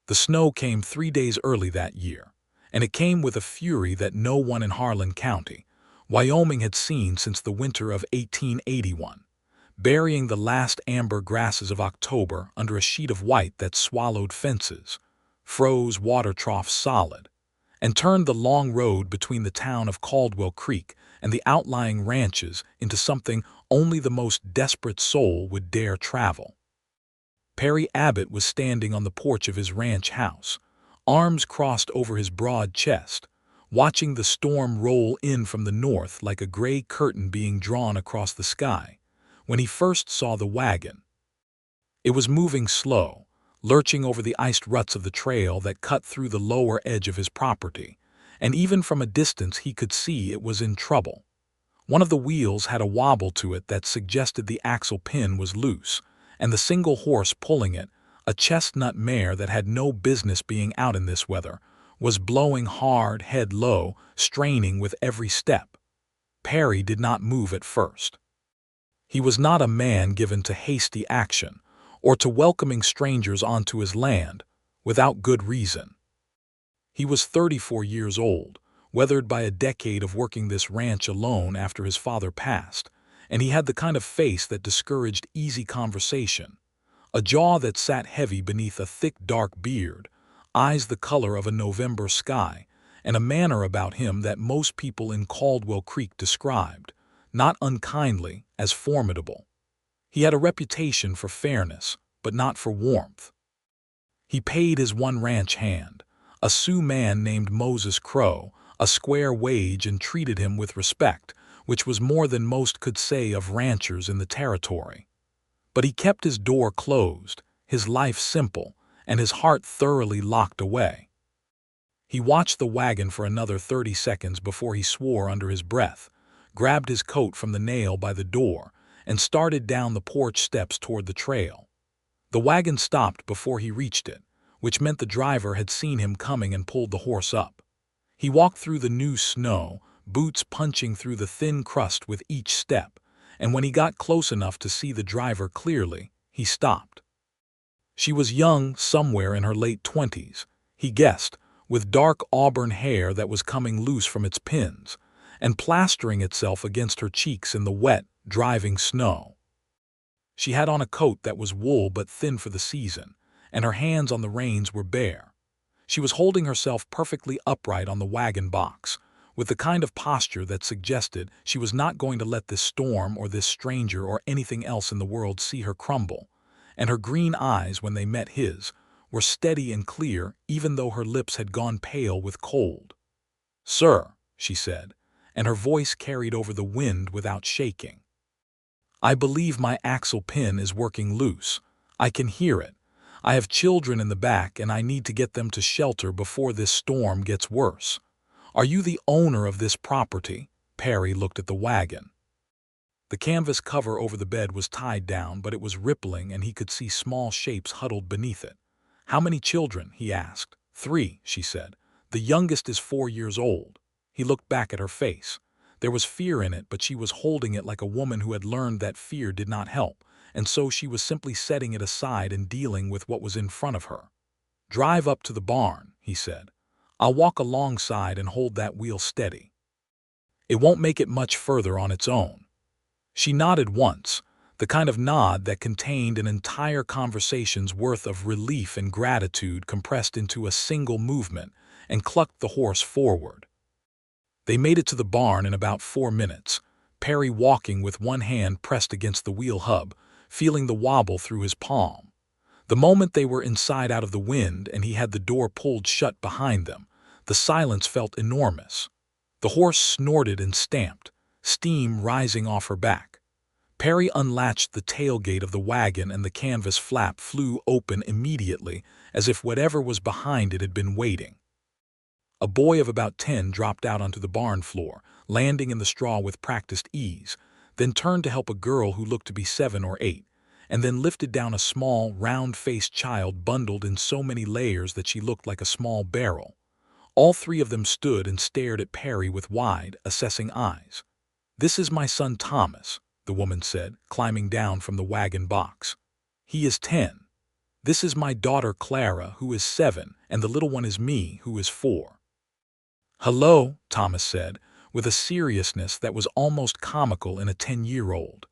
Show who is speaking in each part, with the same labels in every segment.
Speaker 1: The snow came 3 days early that year, and it came with a fury that no one in Harlan County, Wyoming had seen since the winter of 1881, burying the last amber grasses of October under a sheet of white that swallowed fences, froze water troughs solid, and turned the long road between the town of Caldwell Creek and the outlying ranches into something only the most desperate soul would dare travel. Perry Abbott was standing on the porch of his ranch house, arms crossed over his broad chest, watching the storm roll in from the north like a gray curtain being drawn across the sky, when he first saw the wagon. It was moving slow, lurching over the iced ruts of the trail that cut through the lower edge of his property, and even from a distance he could see it was in trouble. One of the wheels had a wobble to it that suggested the axle pin was loose, and the single horse pulling it, a chestnut mare that had no business being out in this weather, was blowing hard, head low, straining with every step. Perry did not move at first. He was not a man given to hasty action, or to welcoming strangers onto his land, without good reason. He was 34 years old, weathered by a decade of working this ranch alone after his father passed, and he had the kind of face that discouraged easy conversation, a jaw that sat heavy beneath a thick dark beard, eyes the color of a November sky, and a manner about him that most people in Caldwell Creek described, not unkindly, as formidable. He had a reputation for fairness, but not for warmth. He paid his one ranch hand, a Sioux man named Moses Crow, a square wage and treated him with respect, which was more than most could say of ranchers in the territory. But he kept his door closed, his life simple, and his heart thoroughly locked away. He watched the wagon for another 30 seconds before he swore under his breath, grabbed his coat from the nail by the door, and started down the porch steps toward the trail. The wagon stopped before he reached it, which meant the driver had seen him coming and pulled the horse up. He walked through the new snow, boots punching through the thin crust with each step, and when he got close enough to see the driver clearly, he stopped. She was young, somewhere in her late 20s, he guessed, with dark auburn hair that was coming loose from its pins, and plastering itself against her cheeks in the wet, driving snow. She had on a coat that was wool but thin for the season, and her hands on the reins were bare. She was holding herself perfectly upright on the wagon box, with the kind of posture that suggested she was not going to let this storm or this stranger or anything else in the world see her crumble, and her green eyes, when they met his, were steady and clear even though her lips had gone pale with cold. "Sir," she said, and her voice carried over the wind without shaking. "I believe my axle pin is working loose. I can hear it. I have children in the back and I need to get them to shelter before this storm gets worse. Are you the owner of this property?" Perry looked at the wagon. The canvas cover over the bed was tied down, but it was rippling and he could see small shapes huddled beneath it. "How many children?" he asked. "3," she said. "The youngest is 4 years old." He looked back at her face. There was fear in it, but she was holding it like a woman who had learned that fear did not help, and so she was simply setting it aside and dealing with what was in front of her. "Drive up to the barn," he said. "I'll walk alongside and hold that wheel steady. It won't make it much further on its own." She nodded once, the kind of nod that contained an entire conversation's worth of relief and gratitude compressed into a single movement, and clucked the horse forward. They made it to the barn in about 4 minutes, Perry walking with one hand pressed against the wheel hub, feeling the wobble through his palm. The moment they were inside out of the wind and he had the door pulled shut behind them, the silence felt enormous. The horse snorted and stamped, steam rising off her back. Perry unlatched the tailgate of the wagon and the canvas flap flew open immediately, as if whatever was behind it had been waiting. A boy of about 10 dropped out onto the barn floor, landing in the straw with practiced ease, then turned to help a girl who looked to be 7 or 8, and then lifted down a small, round-faced child bundled in so many layers that she looked like a small barrel. All 3 of them stood and stared at Perry with wide, assessing eyes. "This is my son Thomas," the woman said, climbing down from the wagon box. "He is 10. This is my daughter Clara, who is 7, and the little one is me, who is 4. Hello, Thomas said, with a seriousness that was almost comical in a 10-year-old.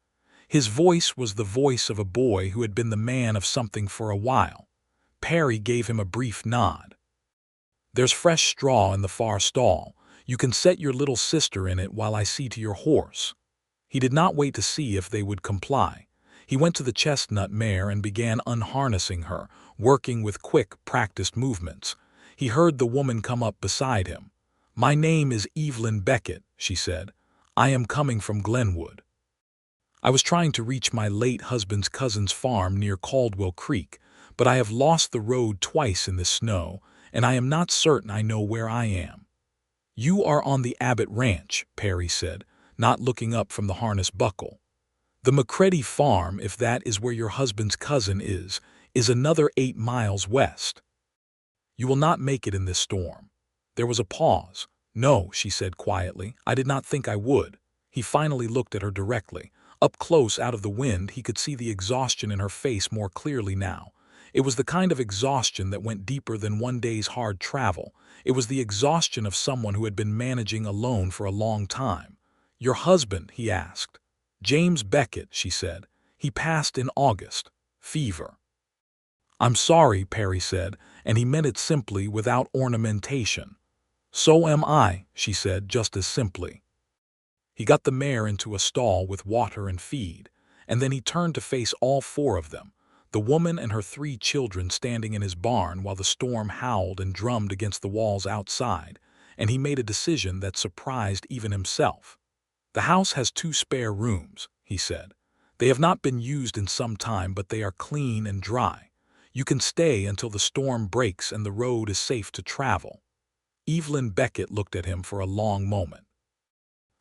Speaker 1: His voice was the voice of a boy who had been the man of something for a while. Perry gave him a brief nod. There's fresh straw in the far stall. You can set your little sister in it while I see to your horse. He did not wait to see if they would comply. He went to the chestnut mare and began unharnessing her, working with quick, practiced movements. He heard the woman come up beside him. "My name is Evelyn Beckett," she said. "I am coming from Glenwood. I was trying to reach my late husband's cousin's farm near Caldwell Creek, but I have lost the road twice in this snow, and I am not certain I know where I am." "You are on the Abbott Ranch," Perry said, not looking up from the harness buckle. "The McCready farm, if that is where your husband's cousin is another 8 miles west. You will not make it in this storm." There was a pause. "No," she said quietly, "I did not think I would." He finally looked at her directly. Up close out of the wind, he could see the exhaustion in her face more clearly now. It was the kind of exhaustion that went deeper than one day's hard travel. It was the exhaustion of someone who had been managing alone for a long time. "Your husband?" he asked. "James Beckett," she said. "He passed in August. Fever." "I'm sorry," Perry said, and he meant it simply, without ornamentation. "So am I," she said just as simply. He got the mare into a stall with water and feed, and then he turned to face all 4 of them, the woman and her 3 children standing in his barn while the storm howled and drummed against the walls outside, and he made a decision that surprised even himself. "The house has 2 spare rooms," he said. "They have not been used in some time, but they are clean and dry. You can stay until the storm breaks and the road is safe to travel." Evelyn Beckett looked at him for a long moment.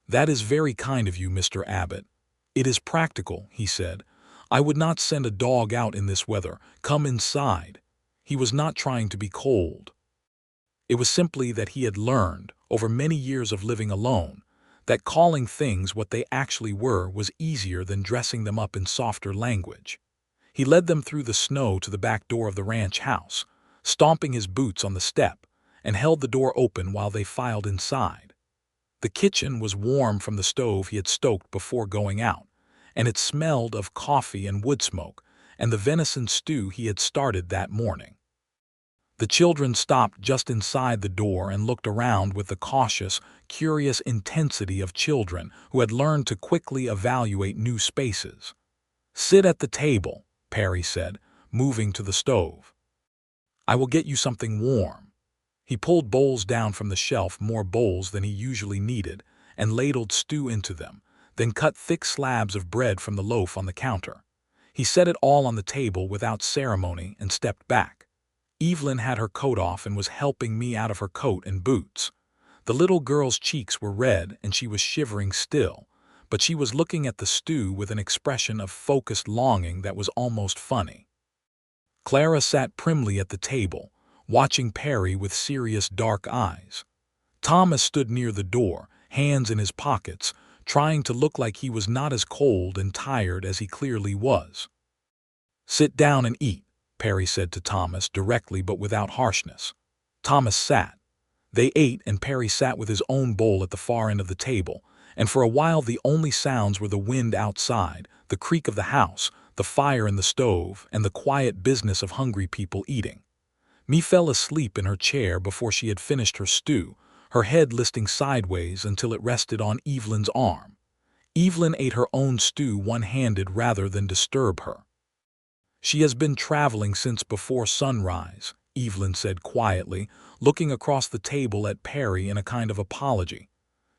Speaker 1: "That is very kind of you, Mr. Abbott. It is practical," he said. "I would not send a dog out in this weather. Come inside." He was not trying to be cold. It was simply that he had learned, over many years of living alone, that calling things what they actually were was easier than dressing them up in softer language. He led them through the snow to the back door of the ranch house, stomping his boots on the step, and held the door open while they filed inside. The kitchen was warm from the stove he had stoked before going out, and it smelled of coffee and wood smoke and the venison stew he had started that morning. The children stopped just inside the door and looked around with the cautious, curious intensity of children who had learned to quickly evaluate new spaces. "Sit at the table," Perry said, moving to the stove. "I will get you something warm." He pulled bowls down from the shelf, more bowls than he usually needed, and ladled stew into them, then cut thick slabs of bread from the loaf on the counter. He set it all on the table without ceremony and stepped back. Evelyn had her coat off and was helping me out of her coat and boots. The little girl's cheeks were red and she was shivering still, but she was looking at the stew with an expression of focused longing that was almost funny. Clara sat primly at the table, watching Perry with serious dark eyes. Thomas stood near the door, hands in his pockets, trying to look like he was not as cold and tired as he clearly was. "Sit down and eat," Perry said to Thomas directly but without harshness. Thomas sat. They ate, and Perry sat with his own bowl at the far end of the table, and for a while the only sounds were the wind outside, the creak of the house, the fire in the stove, and the quiet business of hungry people eating. Me fell asleep in her chair before she had finished her stew, her head listing sideways until it rested on Evelyn's arm. Evelyn ate her own stew one-handed rather than disturb her. "She has been traveling since before sunrise," Evelyn said quietly, looking across the table at Perry in a kind of apology.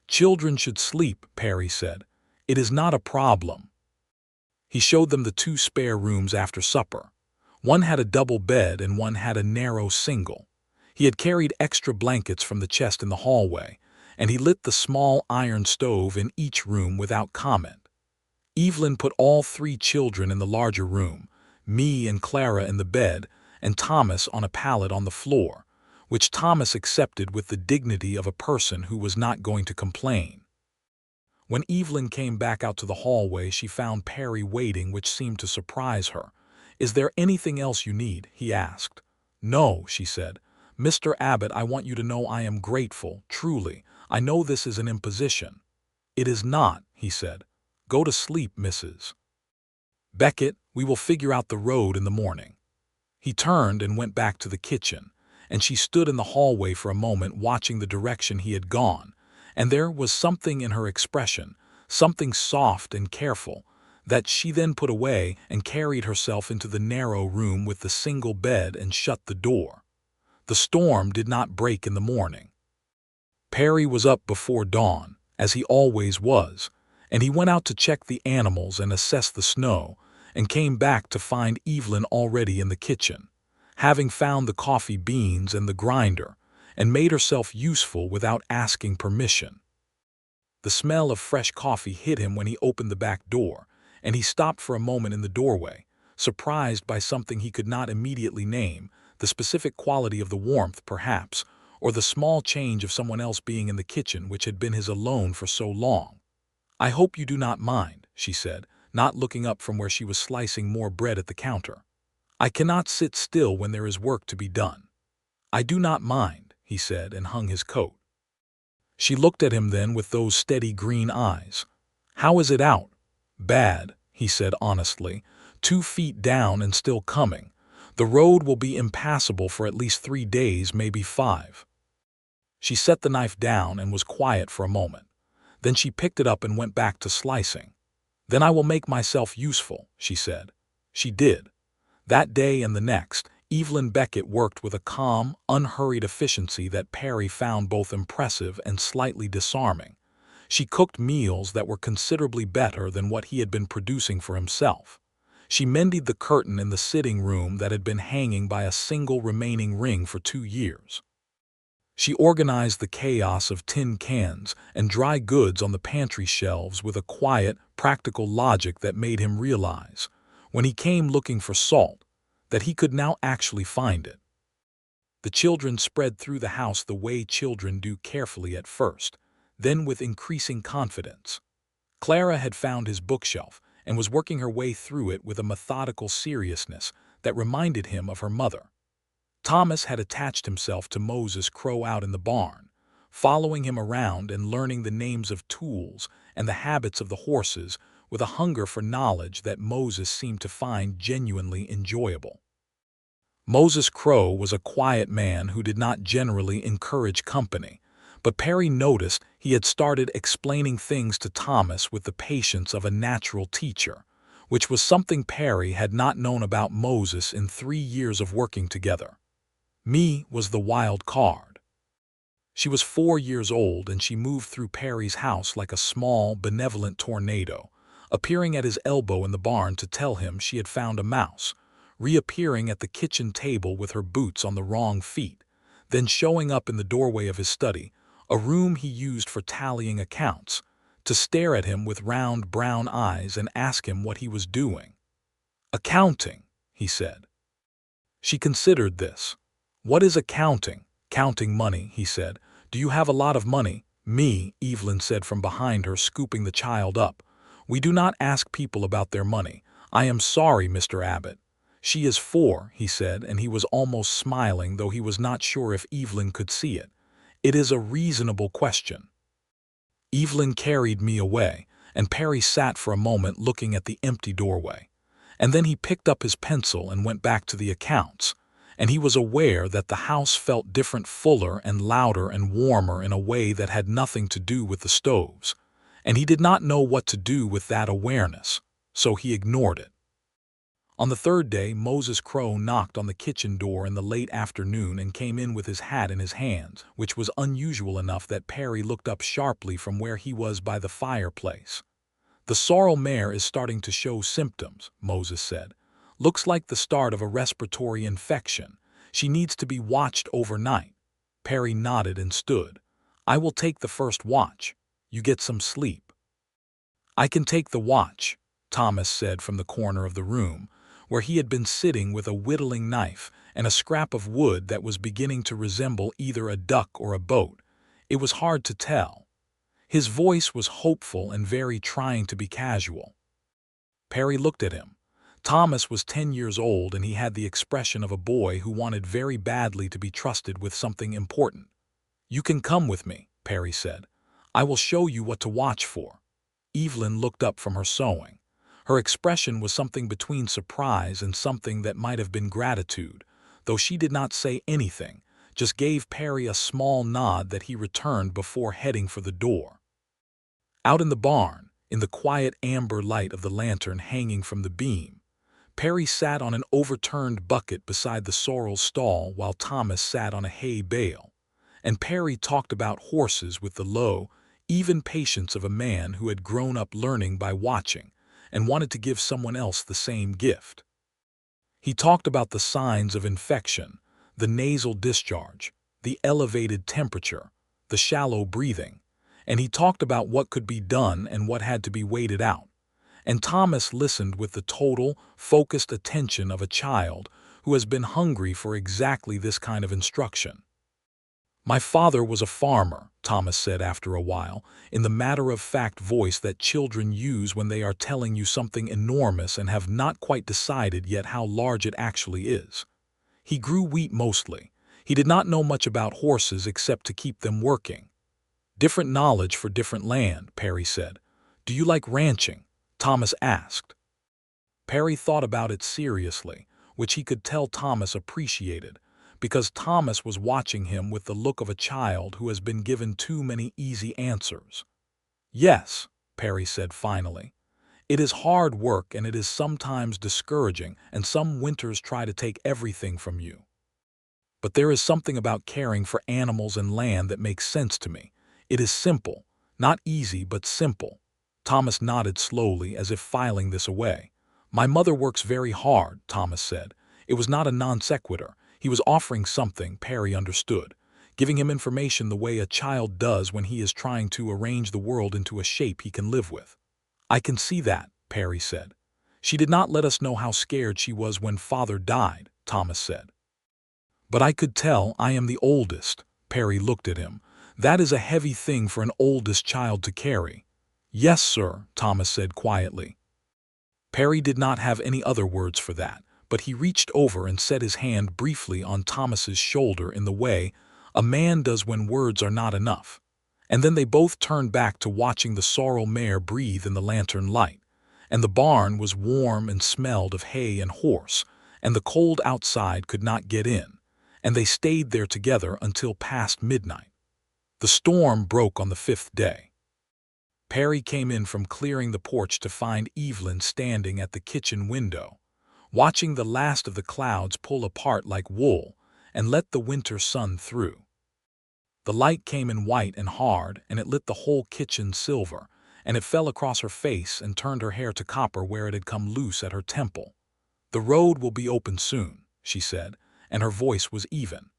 Speaker 1: "Children should sleep," Perry said. "It is not a problem." He showed them the 2 spare rooms after supper. One had a double bed and one had a narrow single. He had carried extra blankets from the chest in the hallway, and he lit the small iron stove in each room without comment. Evelyn put all 3 children in the larger room, me and Clara in the bed, and Thomas on a pallet on the floor, which Thomas accepted with the dignity of a person who was not going to complain. When Evelyn came back out to the hallway, she found Perry waiting, which seemed to surprise her. "Is there anything else you need?" he asked. "No," she said. "Mr. Abbott, I want you to know I am grateful, truly. I know this is an imposition." "It is not," he said. "Go to sleep, Mrs. Beckett. We will figure out the road in the morning." He turned and went back to the kitchen, and she stood in the hallway for a moment watching the direction he had gone, and there was something in her expression, something soft and careful, that she then put away and carried herself into the narrow room with the single bed and shut the door. The storm did not break in the morning. Perry was up before dawn, as he always was, and he went out to check the animals and assess the snow, and came back to find Evelyn already in the kitchen, having found the coffee beans and the grinder, and made herself useful without asking permission. The smell of fresh coffee hit him when he opened the back door, and he stopped for a moment in the doorway, surprised by something he could not immediately name, the specific quality of the warmth, perhaps, or the small change of someone else being in the kitchen which had been his alone for so long. "I hope you do not mind," she said, not looking up from where she was slicing more bread at the counter. "I cannot sit still when there is work to be done." "I do not mind," he said, and hung his coat. She looked at him then with those steady green eyes. "How is it out?" "Bad," he said honestly. 2 feet down and still coming. The road will be impassable for at least 3 days, maybe 5. She set the knife down and was quiet for a moment. Then she picked it up and went back to slicing. "Then I will make myself useful," she said. She did. That day and the next, Evelyn Beckett worked with a calm, unhurried efficiency that Perry found both impressive and slightly disarming. She cooked meals that were considerably better than what he had been producing for himself. She mended the curtain in the sitting room that had been hanging by a single remaining ring for 2 years. She organized the chaos of tin cans and dry goods on the pantry shelves with a quiet, practical logic that made him realize, when he came looking for salt, that he could now actually find it. The children spread through the house the way children do, carefully at first, then with increasing confidence. Clara had found his bookshelf and was working her way through it with a methodical seriousness that reminded him of her mother. Thomas had attached himself to Moses Crow out in the barn, following him around and learning the names of tools and the habits of the horses with a hunger for knowledge that Moses seemed to find genuinely enjoyable. Moses Crow was a quiet man who did not generally encourage company, but Perry noticed he had started explaining things to Thomas with the patience of a natural teacher, which was something Perry had not known about Moses in 3 years of working together. Me was the wild card. She was 4 years old and she moved through Perry's house like a small, benevolent tornado, appearing at his elbow in the barn to tell him she had found a mouse, reappearing at the kitchen table with her boots on the wrong feet, then showing up in the doorway of his study, a room he used for tallying accounts, to stare at him with round brown eyes and ask him what he was doing. "Accounting," he said. She considered this. "What is accounting?" "Counting money," he said. "Do you have a lot of money?" "Me," Evelyn said from behind her, scooping the child up. "We do not ask people about their money. I am sorry, Mr. Abbott." "She is 4, he said, and he was almost smiling, though he was not sure if Evelyn could see it. "It is a reasonable question." Evelyn carried me away, and Perry sat for a moment looking at the empty doorway. And then he picked up his pencil and went back to the accounts, and he was aware that the house felt different, fuller and louder and warmer in a way that had nothing to do with the stoves, and he did not know what to do with that awareness, so he ignored it. On the 3rd day, Moses Crow knocked on the kitchen door in the late afternoon and came in with his hat in his hands, which was unusual enough that Perry looked up sharply from where he was by the fireplace. "The sorrel mare is starting to show symptoms," Moses said. "Looks like the start of a respiratory infection. She needs to be watched overnight." Perry nodded and stood. "I will take the first watch. You get some sleep." "I can take the watch," Thomas said from the corner of the room, where he had been sitting with a whittling knife and a scrap of wood that was beginning to resemble either a duck or a boat. It was hard to tell. His voice was hopeful and very trying to be casual. Perry looked at him. Thomas was 10 years old and he had the expression of a boy who wanted very badly to be trusted with something important. "You can come with me," Perry said. "I will show you what to watch for." Evelyn looked up from her sewing. Her expression was something between surprise and something that might have been gratitude, though she did not say anything, just gave Perry a small nod that he returned before heading for the door. Out in the barn, in the quiet amber light of the lantern hanging from the beam, Perry sat on an overturned bucket beside the sorrel stall while Thomas sat on a hay bale, and Perry talked about horses with the low, even patience of a man who had grown up learning by watching and wanted to give someone else the same gift. He talked about the signs of infection, the nasal discharge, the elevated temperature, the shallow breathing, and he talked about what could be done and what had to be waited out. And Thomas listened with the total, focused attention of a child who has been hungry for exactly this kind of instruction. "My father was a farmer," Thomas said after a while, in the matter-of-fact voice that children use when they are telling you something enormous and have not quite decided yet how large it actually is. "He grew wheat mostly. He did not know much about horses except to keep them working." "Different knowledge for different land," Perry said. "Do you like ranching?" Thomas asked. Perry thought about it seriously, which he could tell Thomas appreciated, because Thomas was watching him with the look of a child who has been given too many easy answers. "Yes," Perry said finally. "It is hard work and it is sometimes discouraging, and some winters try to take everything from you. But there is something about caring for animals and land that makes sense to me. It is simple, not easy but simple." Thomas nodded slowly as if filing this away. "My mother works very hard," Thomas said. It was not a non sequitur. He was offering something Perry understood, giving him information the way a child does when he is trying to arrange the world into a shape he can live with. "I can see that," Perry said. "She did not let us know how scared she was when father died," Thomas said. "But I could tell. I am the oldest." Perry looked at him. "That is a heavy thing for an oldest child to carry." "Yes, sir," Thomas said quietly. Perry did not have any other words for that, but he reached over and set his hand briefly on Thomas's shoulder in the way a man does when words are not enough. And then they both turned back to watching the sorrel mare breathe in the lantern light, and the barn was warm and smelled of hay and horse, and the cold outside could not get in, and they stayed there together until past midnight. The storm broke on the 5th day. Perry came in from clearing the porch to find Evelyn standing at the kitchen window, watching the last of the clouds pull apart like wool and let the winter sun through. The light came in white and hard, and it lit the whole kitchen silver, and it fell across her face and turned her hair to copper where it had come loose at her temple. "The road will be open soon," she said, and her voice was even.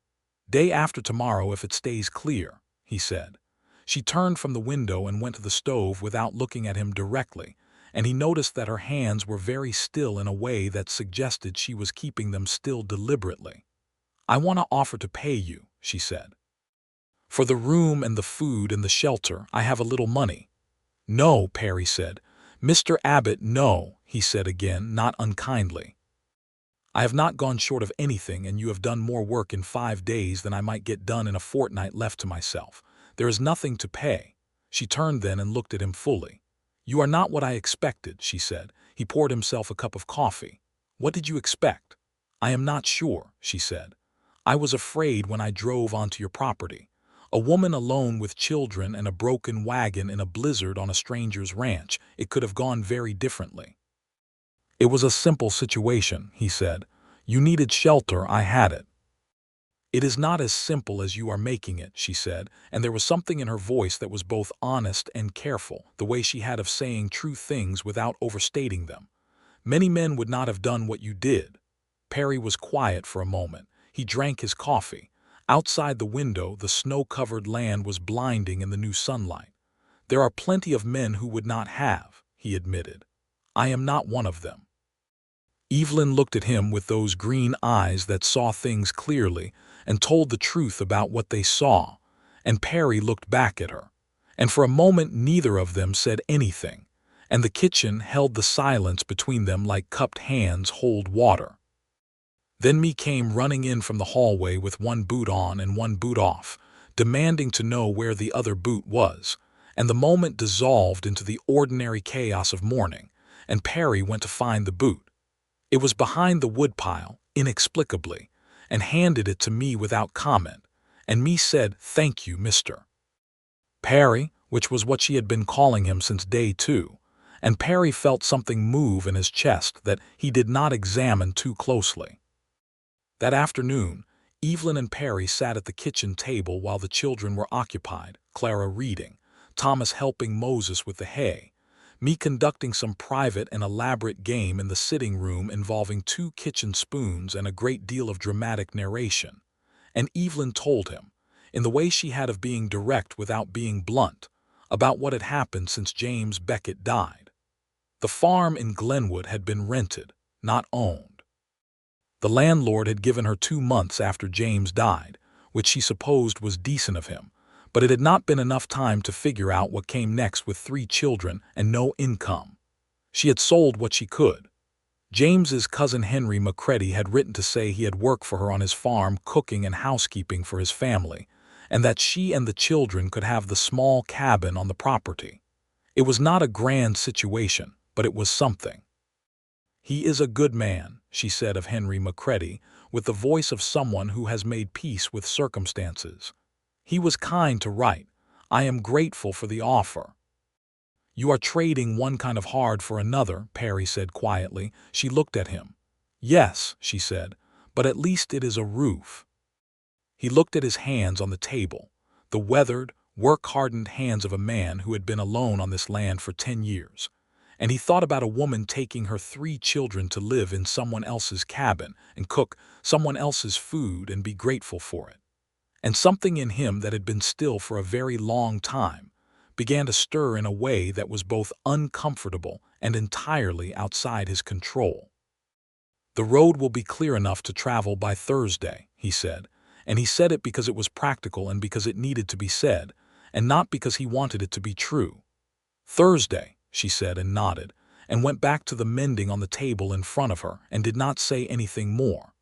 Speaker 1: "Day after tomorrow if it stays clear," he said. She turned from the window and went to the stove without looking at him directly, and he noticed that her hands were very still in a way that suggested she was keeping them still deliberately. "I want to offer to pay you," she said. "For the room and the food and the shelter, I have a little money." "No," Perry said. "Mr. Abbott, no," he said again, not unkindly. "I have not gone short of anything, and you have done more work in 5 days than I might get done in a fortnight left to myself. There is nothing to pay." She turned then and looked at him fully. "You are not what I expected," she said. He poured himself a cup of coffee. "What did you expect?" "I am not sure," she said. "I was afraid when I drove onto your property. A woman alone with children and a broken wagon in a blizzard on a stranger's ranch. It could have gone very differently." "It was a simple situation," he said. "You needed shelter, I had it." "It is not as simple as you are making it," she said, and there was something in her voice that was both honest and careful, the way she had of saying true things without overstating them. "Many men would not have done what you did." Perry was quiet for a moment. He drank his coffee. Outside the window, the snow-covered land was blinding in the new sunlight. "There are plenty of men who would not have," he admitted. "I am not one of them." Evelyn looked at him with those green eyes that saw things clearly and told the truth about what they saw, and Perry looked back at her. And for a moment neither of them said anything, and the kitchen held the silence between them like cupped hands hold water. Then me came running in from the hallway with one boot on and one boot off, demanding to know where the other boot was, and the moment dissolved into the ordinary chaos of morning, and Perry went to find the boot. It was behind the woodpile, inexplicably, and handed it to me without comment, and me said, "Thank you, Mr. Perry," which was what she had been calling him since day 2, and Perry felt something move in his chest that he did not examine too closely. That afternoon, Evelyn and Perry sat at the kitchen table while the children were occupied, Clara reading, Thomas helping Moses with the hay, me conducting some private and elaborate game in the sitting room involving 2 kitchen spoons and a great deal of dramatic narration. And Evelyn told him, in the way she had of being direct without being blunt, about what had happened since James Beckett died. The farm in Glenwood had been rented, not owned. The landlord had given her 2 months after James died, which she supposed was decent of him, but it had not been enough time to figure out what came next with 3 children and no income. She had sold what she could. James's cousin Henry McCready had written to say he had worked for her on his farm cooking and housekeeping for his family, and that she and the children could have the small cabin on the property. It was not a grand situation, but it was something. "He is a good man," she said of Henry McCready, with the voice of someone who has made peace with circumstances. "He was kind to write. I am grateful for the offer." "You are trading one kind of hard for another," Perry said quietly. She looked at him. "Yes," she said, "but at least it is a roof." He looked at his hands on the table, the weathered, work-hardened hands of a man who had been alone on this land for 10 years. And he thought about a woman taking her 3 children to live in someone else's cabin and cook someone else's food and be grateful for it. And something in him that had been still for a very long time began to stir in a way that was both uncomfortable and entirely outside his control. "The road will be clear enough to travel by Thursday," he said, and he said it because it was practical and because it needed to be said, and not because he wanted it to be true. "Thursday," she said and nodded, and went back to the mending on the table in front of her and did not say anything more.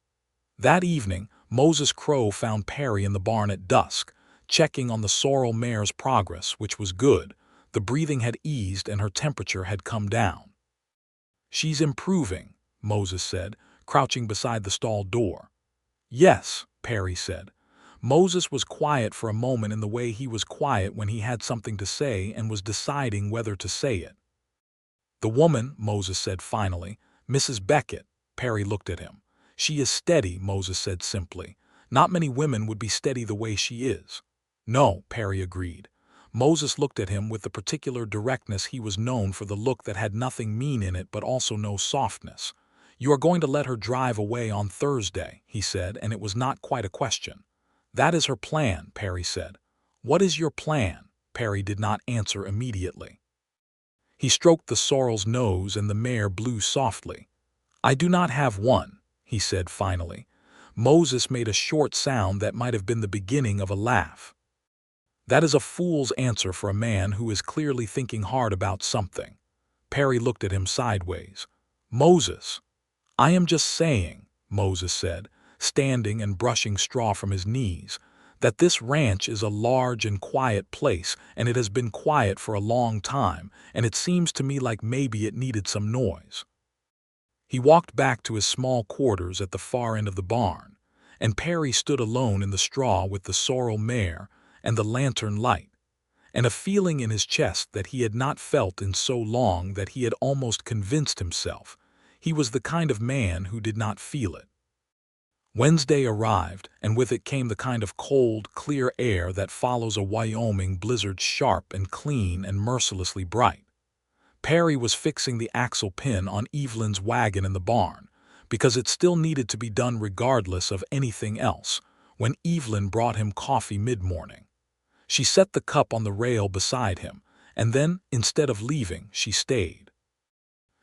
Speaker 1: That evening, Moses Crow found Perry in the barn at dusk, checking on the sorrel mare's progress, which was good. The breathing had eased and her temperature had come down. "She's improving," Moses said, crouching beside the stall door. "Yes," Perry said. Moses was quiet for a moment in the way he was quiet when he had something to say and was deciding whether to say it. "The woman," Moses said finally, "Mrs. Beckett." Perry looked at him. "She is steady," Moses said simply. "Not many women would be steady the way she is." "No," Perry agreed. Moses looked at him with the particular directness he was known for, the look that had nothing mean in it but also no softness. "You are going to let her drive away on Thursday," he said, and it was not quite a question. "That is her plan," Perry said. "What is your plan?" Perry did not answer immediately. He stroked the sorrel's nose and the mare blew softly. "I do not have one," he said finally. Moses made a short sound that might have been the beginning of a laugh. "That is a fool's answer for a man who is clearly thinking hard about something." Perry looked at him sideways. "Moses." "I am just saying," Moses said, standing and brushing straw from his knees, "that this ranch is a large and quiet place, and it has been quiet for a long time, and it seems to me like maybe it needed some noise." He walked back to his small quarters at the far end of the barn, and Perry stood alone in the straw with the sorrel mare and the lantern light, and a feeling in his chest that he had not felt in so long that he had almost convinced himself he was the kind of man who did not feel it. Wednesday arrived, and with it came the kind of cold, clear air that follows a Wyoming blizzard, sharp and clean and mercilessly bright. Perry was fixing the axle pin on Evelyn's wagon in the barn, because it still needed to be done regardless of anything else, when Evelyn brought him coffee mid-morning. She set the cup on the rail beside him, and then, instead of leaving, she stayed.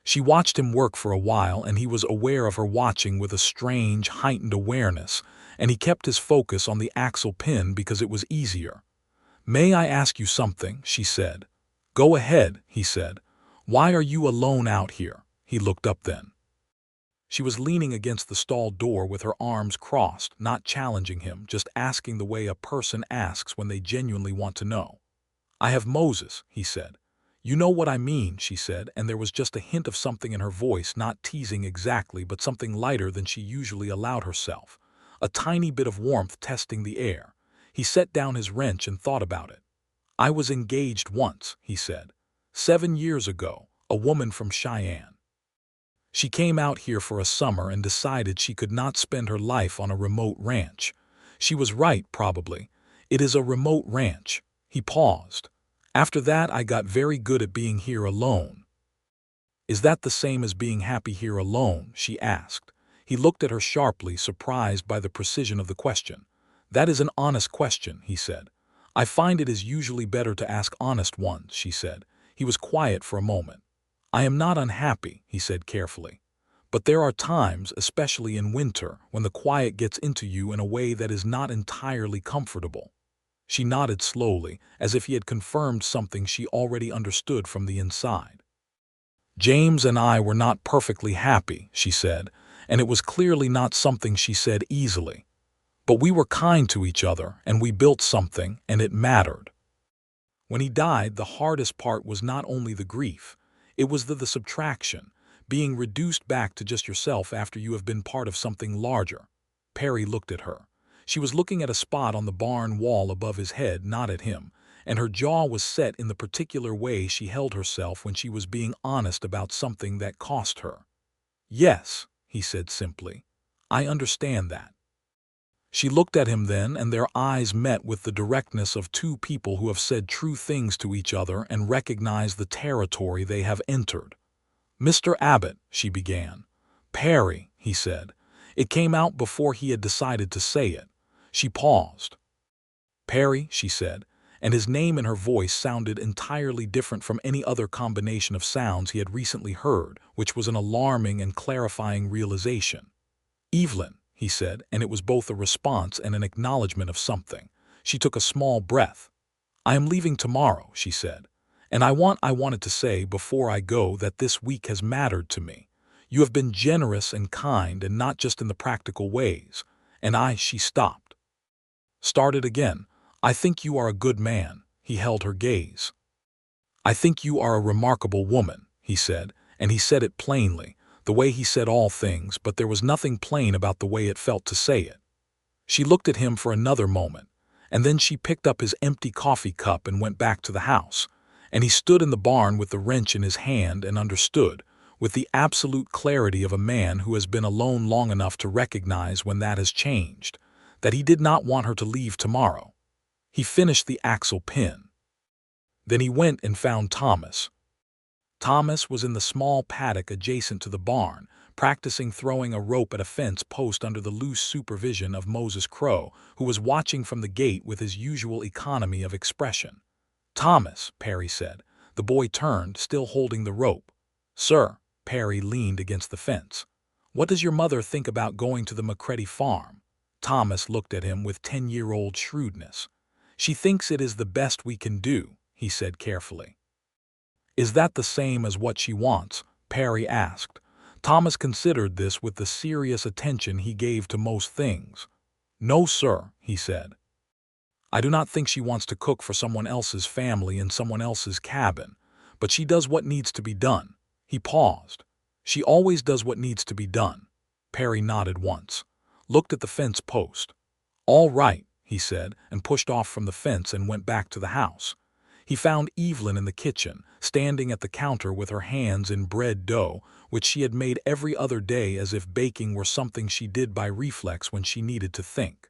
Speaker 1: She watched him work for a while, and he was aware of her watching with a strange, heightened awareness, and he kept his focus on the axle pin because it was easier. "May I ask you something?" she said. "Go ahead," he said. Why are you alone out here? He looked up then. She was leaning against the stall door with her arms crossed, not challenging him, just asking the way a person asks when they genuinely want to know. I have Moses, he said. You know what I mean, she said, and there was just a hint of something in her voice, not teasing exactly, but something lighter than she usually allowed herself. A tiny bit of warmth testing the air. He set down his wrench and thought about it. I was engaged once, he said. 7 years ago, a woman from Cheyenne. She came out here for a summer and decided she could not spend her life on a remote ranch. She was right, probably. It is a remote ranch. He paused. After that, I got very good at being here alone. Is that the same as being happy here alone? She asked. He looked at her sharply, surprised by the precision of the question. That is an honest question, he said. I find it is usually better to ask honest ones, she said. He was quiet for a moment. I am not unhappy, he said carefully. But there are times, especially in winter, when the quiet gets into you in a way that is not entirely comfortable. She nodded slowly, as if he had confirmed something she already understood from the inside. James and I were not perfectly happy, she said, and it was clearly not something she said easily. But we were kind to each other, and we built something, and it mattered. When he died, the hardest part was not only the grief, it was the subtraction, being reduced back to just yourself after you have been part of something larger. Perry looked at her. She was looking at a spot on the barn wall above his head, not at him, and her jaw was set in the particular way she held herself when she was being honest about something that cost her. Yes, he said simply. I understand that. She looked at him then, and their eyes met with the directness of two people who have said true things to each other and recognized the territory they have entered. Mr. Abbott, she began. Perry, he said. It came out before he had decided to say it. She paused. Perry, she said, and his name in her voice sounded entirely different from any other combination of sounds he had recently heard, which was an alarming and clarifying realization. Evelyn, he said, and it was both a response and an acknowledgement of something. She took a small breath. I am leaving tomorrow, she said, and I wanted to say before I go that this week has mattered to me. You have been generous and kind, and not just in the practical ways. And she stopped. Started again. I think you are a good man. He held her gaze. I think you are a remarkable woman, he said, and he said it plainly, the way he said all things, but there was nothing plain about the way it felt to say it. She looked at him for another moment, and then she picked up his empty coffee cup and went back to the house, and he stood in the barn with the wrench in his hand and understood, with the absolute clarity of a man who has been alone long enough to recognize when that has changed, that he did not want her to leave tomorrow. He finished the axle pin. Then he went and found Thomas. Thomas was in the small paddock adjacent to the barn, practicing throwing a rope at a fence post under the loose supervision of Moses Crow, who was watching from the gate with his usual economy of expression. Thomas, Perry said. The boy turned, still holding the rope. Sir, Perry leaned against the fence. What does your mother think about going to the McCready farm? Thomas looked at him with 10-year-old shrewdness. She thinks it is the best we can do, he said carefully. Is that the same as what she wants? Perry asked. Thomas considered this with the serious attention he gave to most things. No, sir, he said. I do not think she wants to cook for someone else's family in someone else's cabin, but she does what needs to be done. He paused. She always does what needs to be done. Perry nodded once, looked at the fence post. All right, he said, and pushed off from the fence and went back to the house. He found Evelyn in the kitchen, standing at the counter with her hands in bread dough, which she had made every other day as if baking were something she did by reflex when she needed to think.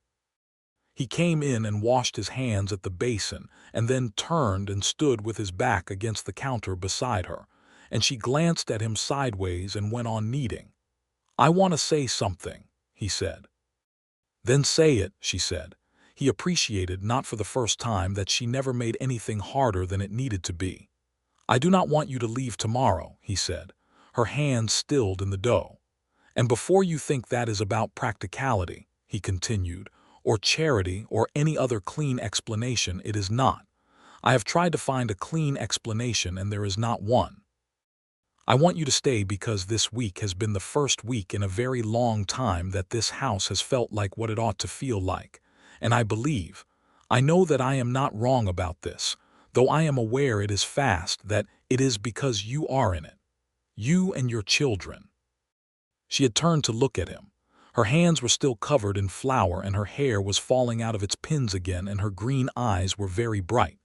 Speaker 1: He came in and washed his hands at the basin, and then turned and stood with his back against the counter beside her, and she glanced at him sideways and went on kneading. I want to say something, he said. Then say it, she said. He appreciated, not for the first time, that she never made anything harder than it needed to be. I do not want you to leave tomorrow, he said, her hands stilled in the dough. And before you think that is about practicality, he continued, or charity or any other clean explanation, it is not. I have tried to find a clean explanation and there is not one. I want you to stay because this week has been the first week in a very long time that this house has felt like what it ought to feel like. And I know that I am not wrong about this, though I am aware it is fast that it is because you are in it. You and your children. She had turned to look at him. Her hands were still covered in flour and her hair was falling out of its pins again and her green eyes were very bright.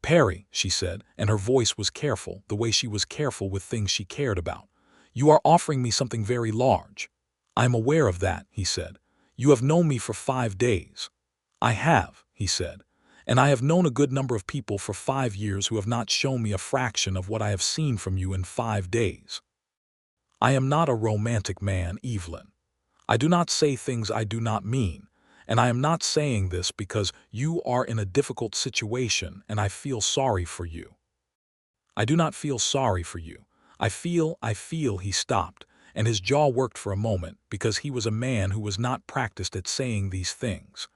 Speaker 1: Perry, she said, and her voice was careful, the way she was careful with things she cared about. You are offering me something very large. I am aware of that, he said. You have known me for 5 days. I have, he said, and I have known a good number of people for 5 years who have not shown me a fraction of what I have seen from you in 5 days. I am not a romantic man, Evelyn. I do not say things I do not mean, and I am not saying this because you are in a difficult situation and I feel sorry for you. I do not feel sorry for you. I feel, he stopped, and his jaw worked for a moment because he was a man who was not practiced at saying these things.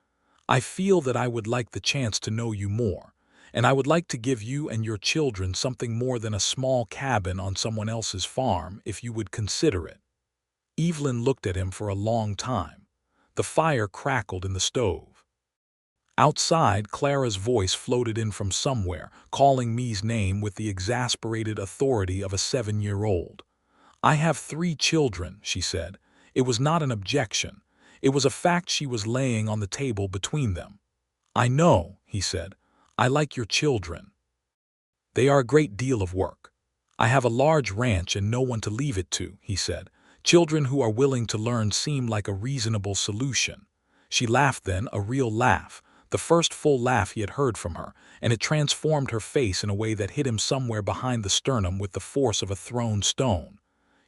Speaker 1: I feel that I would like the chance to know you more, and I would like to give you and your children something more than a small cabin on someone else's farm if you would consider it. Evelyn looked at him for a long time. The fire crackled in the stove. Outside, Clara's voice floated in from somewhere, calling Me's name with the exasperated authority of a 7-year-old. I have 3 children, she said. It was not an objection. It was a fact she was laying on the table between them. I know, he said. I like your children. They are a great deal of work. I have a large ranch and no one to leave it to, he said. Children who are willing to learn seem like a reasonable solution. She laughed then, a real laugh, the first full laugh he had heard from her, and it transformed her face in a way that hit him somewhere behind the sternum with the force of a thrown stone.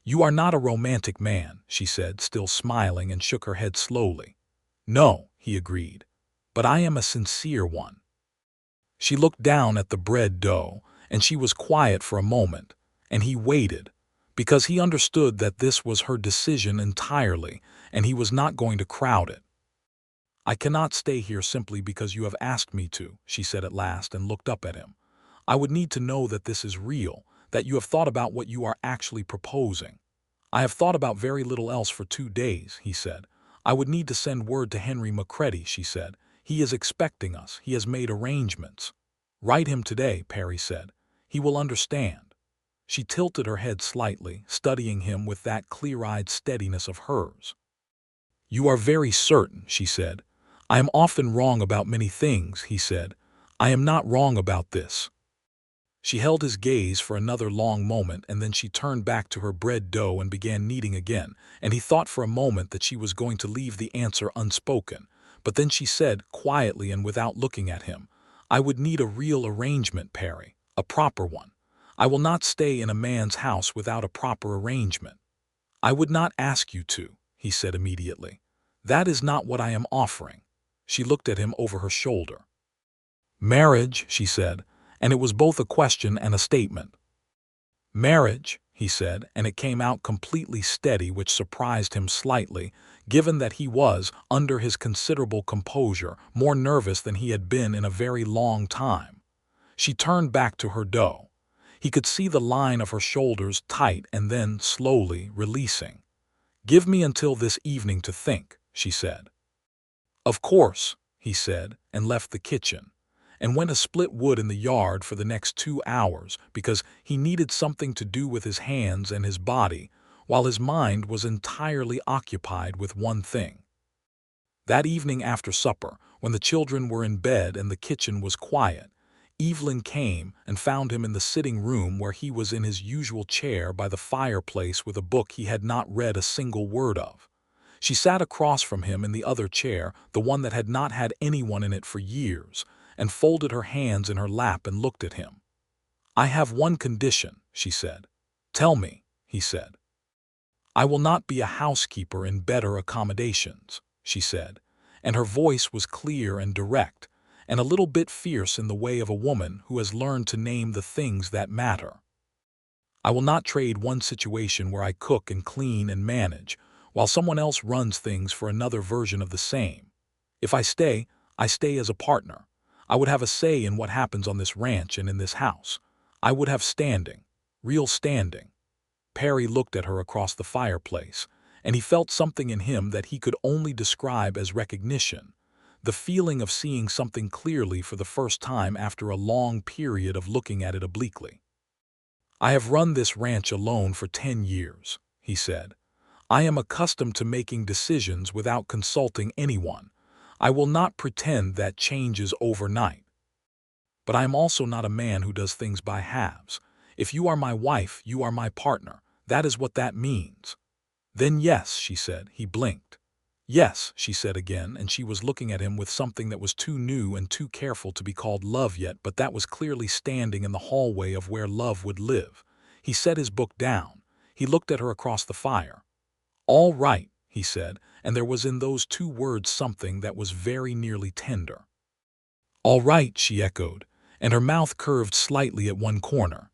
Speaker 1: You are not a romantic man, she said, still smiling, and shook her head slowly. No, he agreed, but I am a sincere one. She looked down at the bread dough, and she was quiet for a moment, and he waited, because he understood that this was her decision entirely, and he was not going to crowd it. I cannot stay here simply because you have asked me to, she said at last and looked up at him. I would need to know that this is real, that you have thought about what you are actually proposing. I have thought about very little else for 2 days, he said. I would need to send word to Henry McCready, she said. He is expecting us. He has made arrangements. Write him today, Perry said. He will understand. She tilted her head slightly, studying him with that clear-eyed steadiness of hers. You are very certain, she said. I am often wrong about many things, he said. I am not wrong about this. She held his gaze for another long moment, and then she turned back to her bread dough and began kneading again, and he thought for a moment that she was going to leave the answer unspoken. But then she said, quietly and without looking at him, I would need a real arrangement, Perry, a proper one. I will not stay in a man's house without a proper arrangement. I would not ask you to, he said immediately. That is not what I am offering. She looked at him over her shoulder. Marriage, she said, and it was both a question and a statement. Marriage, he said, and it came out completely steady, which surprised him slightly, given that he was, under his considerable composure, more nervous than he had been in a very long time. She turned back to her dough. He could see the line of her shoulders tight and then, slowly, releasing. Give me until this evening to think, she said. Of course, he said, and left the kitchen, and went to split wood in the yard for the next 2 hours because he needed something to do with his hands and his body, while his mind was entirely occupied with one thing. That evening after supper, when the children were in bed and the kitchen was quiet, Evelyn came and found him in the sitting room where he was in his usual chair by the fireplace with a book he had not read a single word of. She sat across from him in the other chair, the one that had not had anyone in it for years, and folded her hands in her lap and looked at him. I have one condition, she said. Tell me, he said. I will not be a housekeeper in better accommodations, she said, and her voice was clear and direct, and a little bit fierce in the way of a woman who has learned to name the things that matter. I will not trade one situation where I cook and clean and manage, while someone else runs things for another version of the same. If I stay as a partner. I would have a say in what happens on this ranch and in this house. I would have standing, real standing. Perry looked at her across the fireplace, and he felt something in him that he could only describe as recognition, the feeling of seeing something clearly for the first time after a long period of looking at it obliquely. "I have run this ranch alone for 10 years," he said. "I am accustomed to making decisions without consulting anyone. I will not pretend that changes overnight. But I am also not a man who does things by halves. If you are my wife, you are my partner. That is what that means." "Then yes," she said. He blinked. "Yes," she said again, and she was looking at him with something that was too new and too careful to be called love yet, but that was clearly standing in the hallway of where love would live. He set his book down. He looked at her across the fire. "All right," he said, and there was in those two words something that was very nearly tender. "All right," she echoed, and her mouth curved slightly at one corner.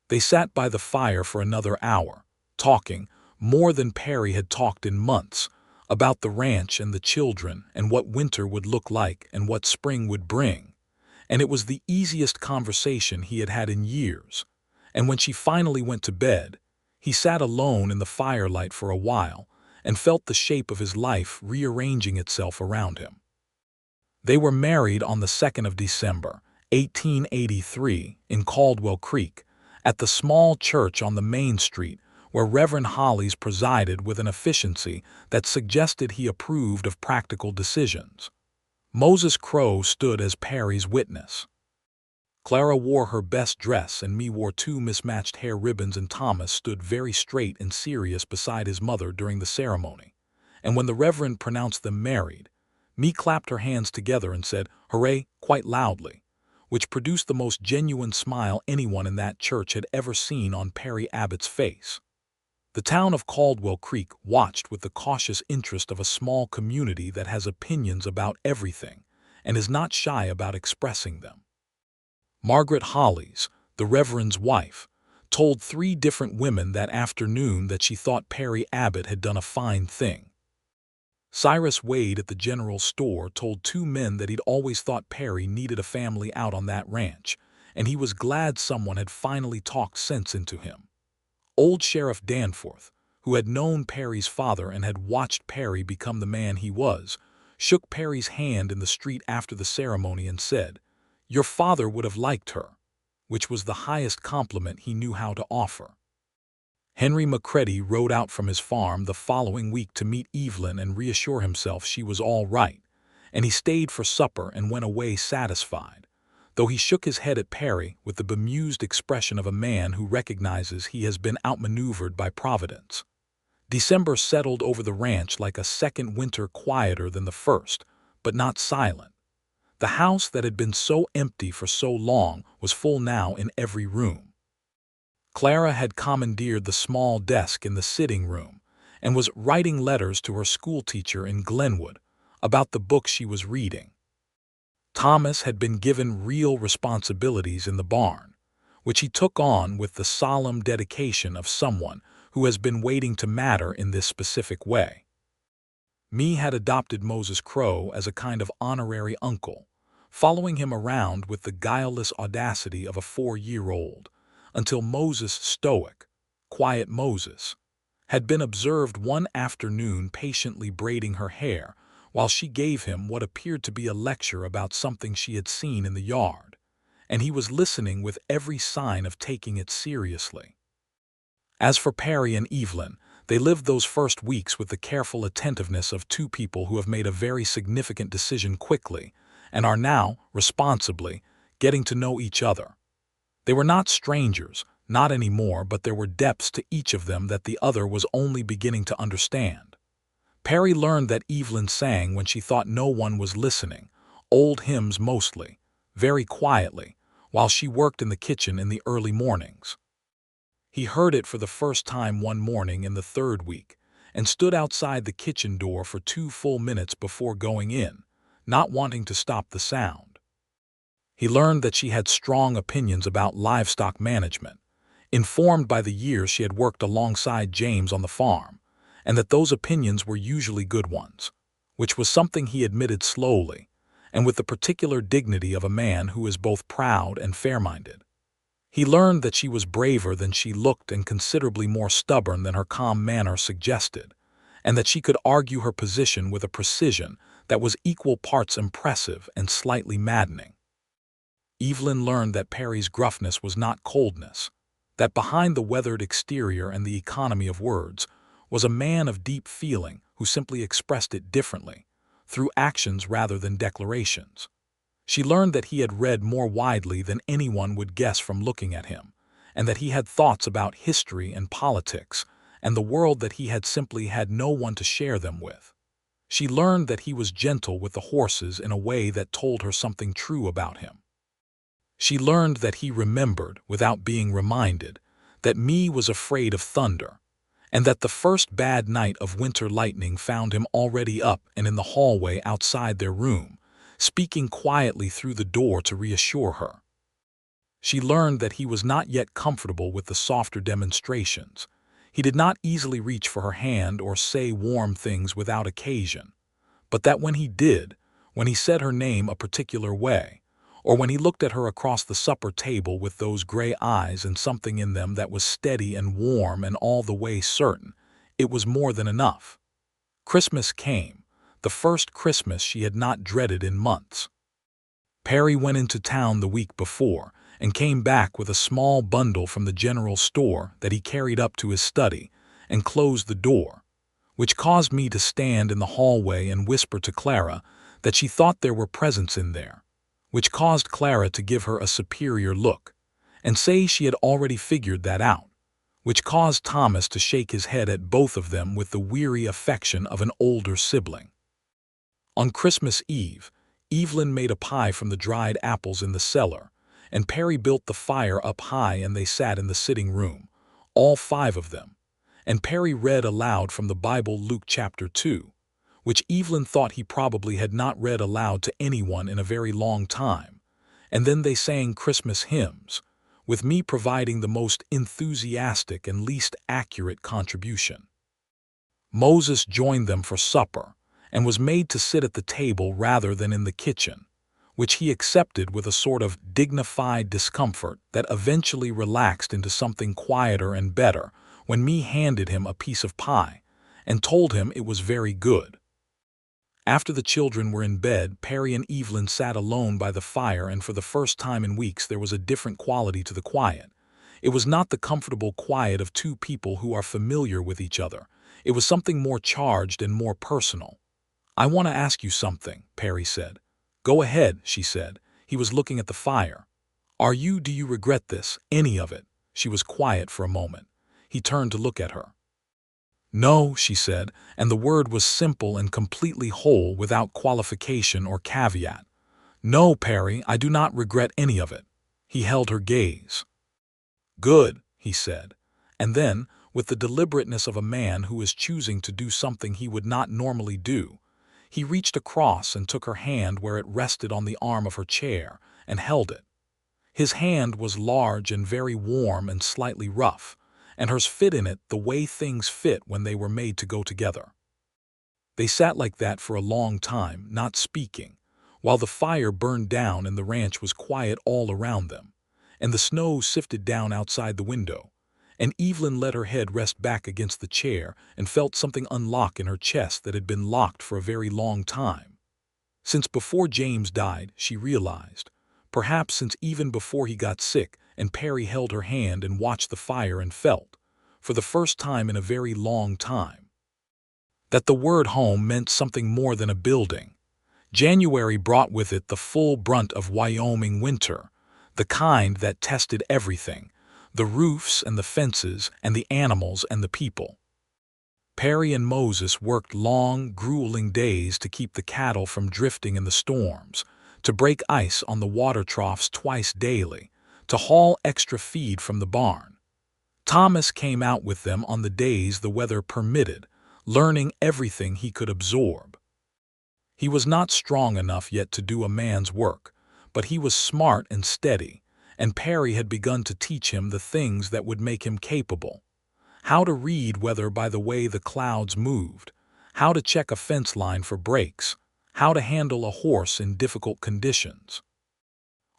Speaker 1: They sat by the fire for another hour, talking, more than Perry had talked in months, about the ranch and the children and what winter would look like and what spring would bring. And it was the easiest conversation he had had in years. And when she finally went to bed, he sat alone in the firelight for a while and felt the shape of his life rearranging itself around him. They were married on the 2nd of December, 1883, in Caldwell Creek, at the small church on the main street where Reverend Hollies presided with an efficiency that suggested he approved of practical decisions. Moses Crow stood as Perry's witness. Clara wore her best dress and me wore 2 mismatched hair ribbons, and Thomas stood very straight and serious beside his mother during the ceremony. And when the Reverend pronounced them married, me clapped her hands together and said, "Hooray," quite loudly, which produced the most genuine smile anyone in that church had ever seen on Perry Abbott's face. The town of Caldwell Creek watched with the cautious interest of a small community that has opinions about everything and is not shy about expressing them. Margaret Hollies, the Reverend's wife, told 3 different women that afternoon that she thought Perry Abbott had done a fine thing. Cyrus Wade at the general store told 2 men that he'd always thought Perry needed a family out on that ranch, and he was glad someone had finally talked sense into him. Old Sheriff Danforth, who had known Perry's father and had watched Perry become the man he was, shook Perry's hand in the street after the ceremony and said, "Your father would have liked her," which was the highest compliment he knew how to offer. Henry McCready rode out from his farm the following week to meet Evelyn and reassure himself she was all right, and he stayed for supper and went away satisfied, though he shook his head at Perry with the bemused expression of a man who recognizes he has been outmaneuvered by Providence. December settled over the ranch like a second winter, quieter than the first, but not silent. The house that had been so empty for so long was full now in every room. Clara had commandeered the small desk in the sitting room and was writing letters to her schoolteacher in Glenwood about the book she was reading. Thomas had been given real responsibilities in the barn, which he took on with the solemn dedication of someone who has been waiting to matter in this specific way. Me had adopted Moses Crow as a kind of honorary uncle, following him around with the guileless audacity of a 4-year-old, until Moses, stoic, quiet Moses, had been observed one afternoon patiently braiding her hair while she gave him what appeared to be a lecture about something she had seen in the yard, and he was listening with every sign of taking it seriously. As for Perry and Evelyn, they lived those first weeks with the careful attentiveness of 2 people who have made a very significant decision quickly and are now, responsibly, getting to know each other. They were not strangers, not anymore, but there were depths to each of them that the other was only beginning to understand. Perry learned that Evelyn sang when she thought no one was listening, old hymns mostly, very quietly, while she worked in the kitchen in the early mornings. He heard it for the first time one morning in the 3rd week and stood outside the kitchen door for 2 full minutes before going in, not wanting to stop the sound. He learned that she had strong opinions about livestock management, informed by the years she had worked alongside James on the farm, and that those opinions were usually good ones, which was something he admitted slowly, and with the particular dignity of a man who is both proud and fair-minded. He learned that she was braver than she looked and considerably more stubborn than her calm manner suggested, and that she could argue her position with a precision that was equal parts impressive and slightly maddening. Evelyn learned that Perry's gruffness was not coldness, that behind the weathered exterior and the economy of words was a man of deep feeling who simply expressed it differently, through actions rather than declarations. She learned that he had read more widely than anyone would guess from looking at him, and that he had thoughts about history and politics and the world that he had simply had no one to share them with. She learned that he was gentle with the horses in a way that told her something true about him. She learned that he remembered, without being reminded, that Me was afraid of thunder, and that the first bad night of winter lightning found him already up and in the hallway outside their room, speaking quietly through the door to reassure her. She learned that he was not yet comfortable with the softer demonstrations. He did not easily reach for her hand or say warm things without occasion, but that when he did, when he said her name a particular way, or when he looked at her across the supper table with those gray eyes and something in them that was steady and warm and all the way certain, it was more than enough. Christmas came, the first Christmas she had not dreaded in months. Perry went into town the week before and came back with a small bundle from the general store that he carried up to his study and closed the door, which caused me to stand in the hallway and whisper to Clara that she thought there were presents in there, which caused Clara to give her a superior look and say she had already figured that out, which caused Thomas to shake his head at both of them with the weary affection of an older sibling. On Christmas Eve, Evelyn made a pie from the dried apples in the cellar, and Perry built the fire up high and they sat in the sitting room, all five of them, and Perry read aloud from the Bible Luke chapter 2, which Evelyn thought he probably had not read aloud to anyone in a very long time, and then they sang Christmas hymns, with me providing the most enthusiastic and least accurate contribution. Moses joined them for supper, and was made to sit at the table rather than in the kitchen, which he accepted with a sort of dignified discomfort that eventually relaxed into something quieter and better when me handed him a piece of pie and told him it was very good. After the children were in bed, Perry and Evelyn sat alone by the fire, and for the first time in weeks there was a different quality to the quiet. It was not the comfortable quiet of two people who are familiar with each other. It was something more charged and more personal. "I want to ask you something," Perry said. "Go ahead," she said. He was looking at the fire. Do you regret this, any of it?" She was quiet for a moment. He turned to look at her. "No," she said, and the word was simple and completely whole without qualification or caveat. "No, Perry, I do not regret any of it." He held her gaze. "Good," he said, and then, with the deliberateness of a man who is choosing to do something he would not normally do, he reached across and took her hand where it rested on the arm of her chair and held it. His hand was large and very warm and slightly rough, and hers fit in it the way things fit when they were made to go together. They sat like that for a long time, not speaking, while the fire burned down and the ranch was quiet all around them, and the snow sifted down outside the window, and Evelyn let her head rest back against the chair and felt something unlock in her chest that had been locked for a very long time. Since before James died, she realized, perhaps since even before he got sick, and Perry held her hand and watched the fire and felt, for the first time in a very long time, that the word home meant something more than a building. January brought with it the full brunt of Wyoming winter, the kind that tested everything, the roofs and the fences and the animals and the people. Perry and Moses worked long, grueling days to keep the cattle from drifting in the storms, to break ice on the water troughs twice daily, to haul extra feed from the barn. Thomas came out with them on the days the weather permitted, learning everything he could absorb. He was not strong enough yet to do a man's work, but he was smart and steady, and Perry had begun to teach him the things that would make him capable. How to read weather by the way the clouds moved, how to check a fence line for breaks, how to handle a horse in difficult conditions.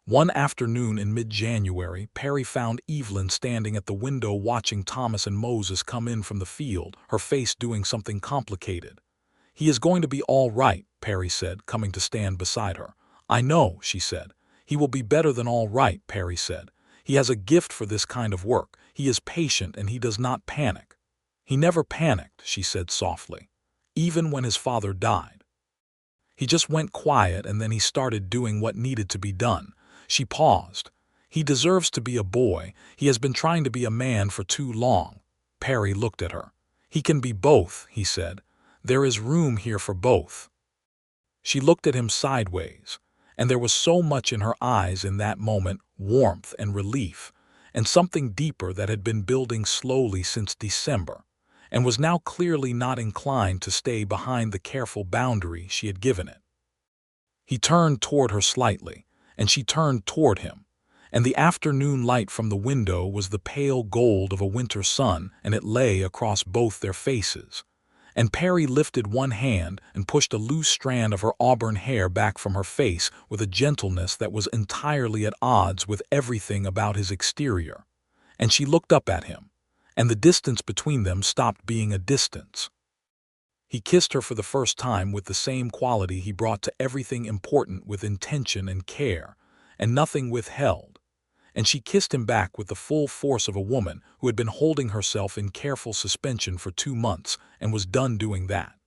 Speaker 1: One afternoon in mid-January, Perry found Evelyn standing at the window watching Thomas and Moses come in from the field, her face doing something complicated. "He is going to be all right," Perry said, coming to stand beside her. "I know," she said. "He will be better than all right," Perry said. "He has a gift for this kind of work. He is patient and he does not panic." "He never panicked," she said softly, "even when his father died. He just went quiet and then he started doing what needed to be done." She paused. "He deserves to be a boy. He has been trying to be a man for too long." Perry looked at her. "He can be both," he said. "There is room here for both." She looked at him sideways, and there was so much in her eyes in that moment, warmth and relief, and something deeper that had been building slowly since December, and was now clearly not inclined to stay behind the careful boundary she had given it. He turned toward her slightly, and she turned toward him, and the afternoon light from the window was the pale gold of a winter sun, and it lay across both their faces. And Perry lifted one hand and pushed a loose strand of her auburn hair back from her face with a gentleness that was entirely at odds with everything about his exterior. And she looked up at him, and the distance between them stopped being a distance. He kissed her for the first time with the same quality he brought to everything important, with intention and care, and nothing withheld. And she kissed him back with the full force of a woman who had been holding herself in careful suspension for 2 months and was done doing that.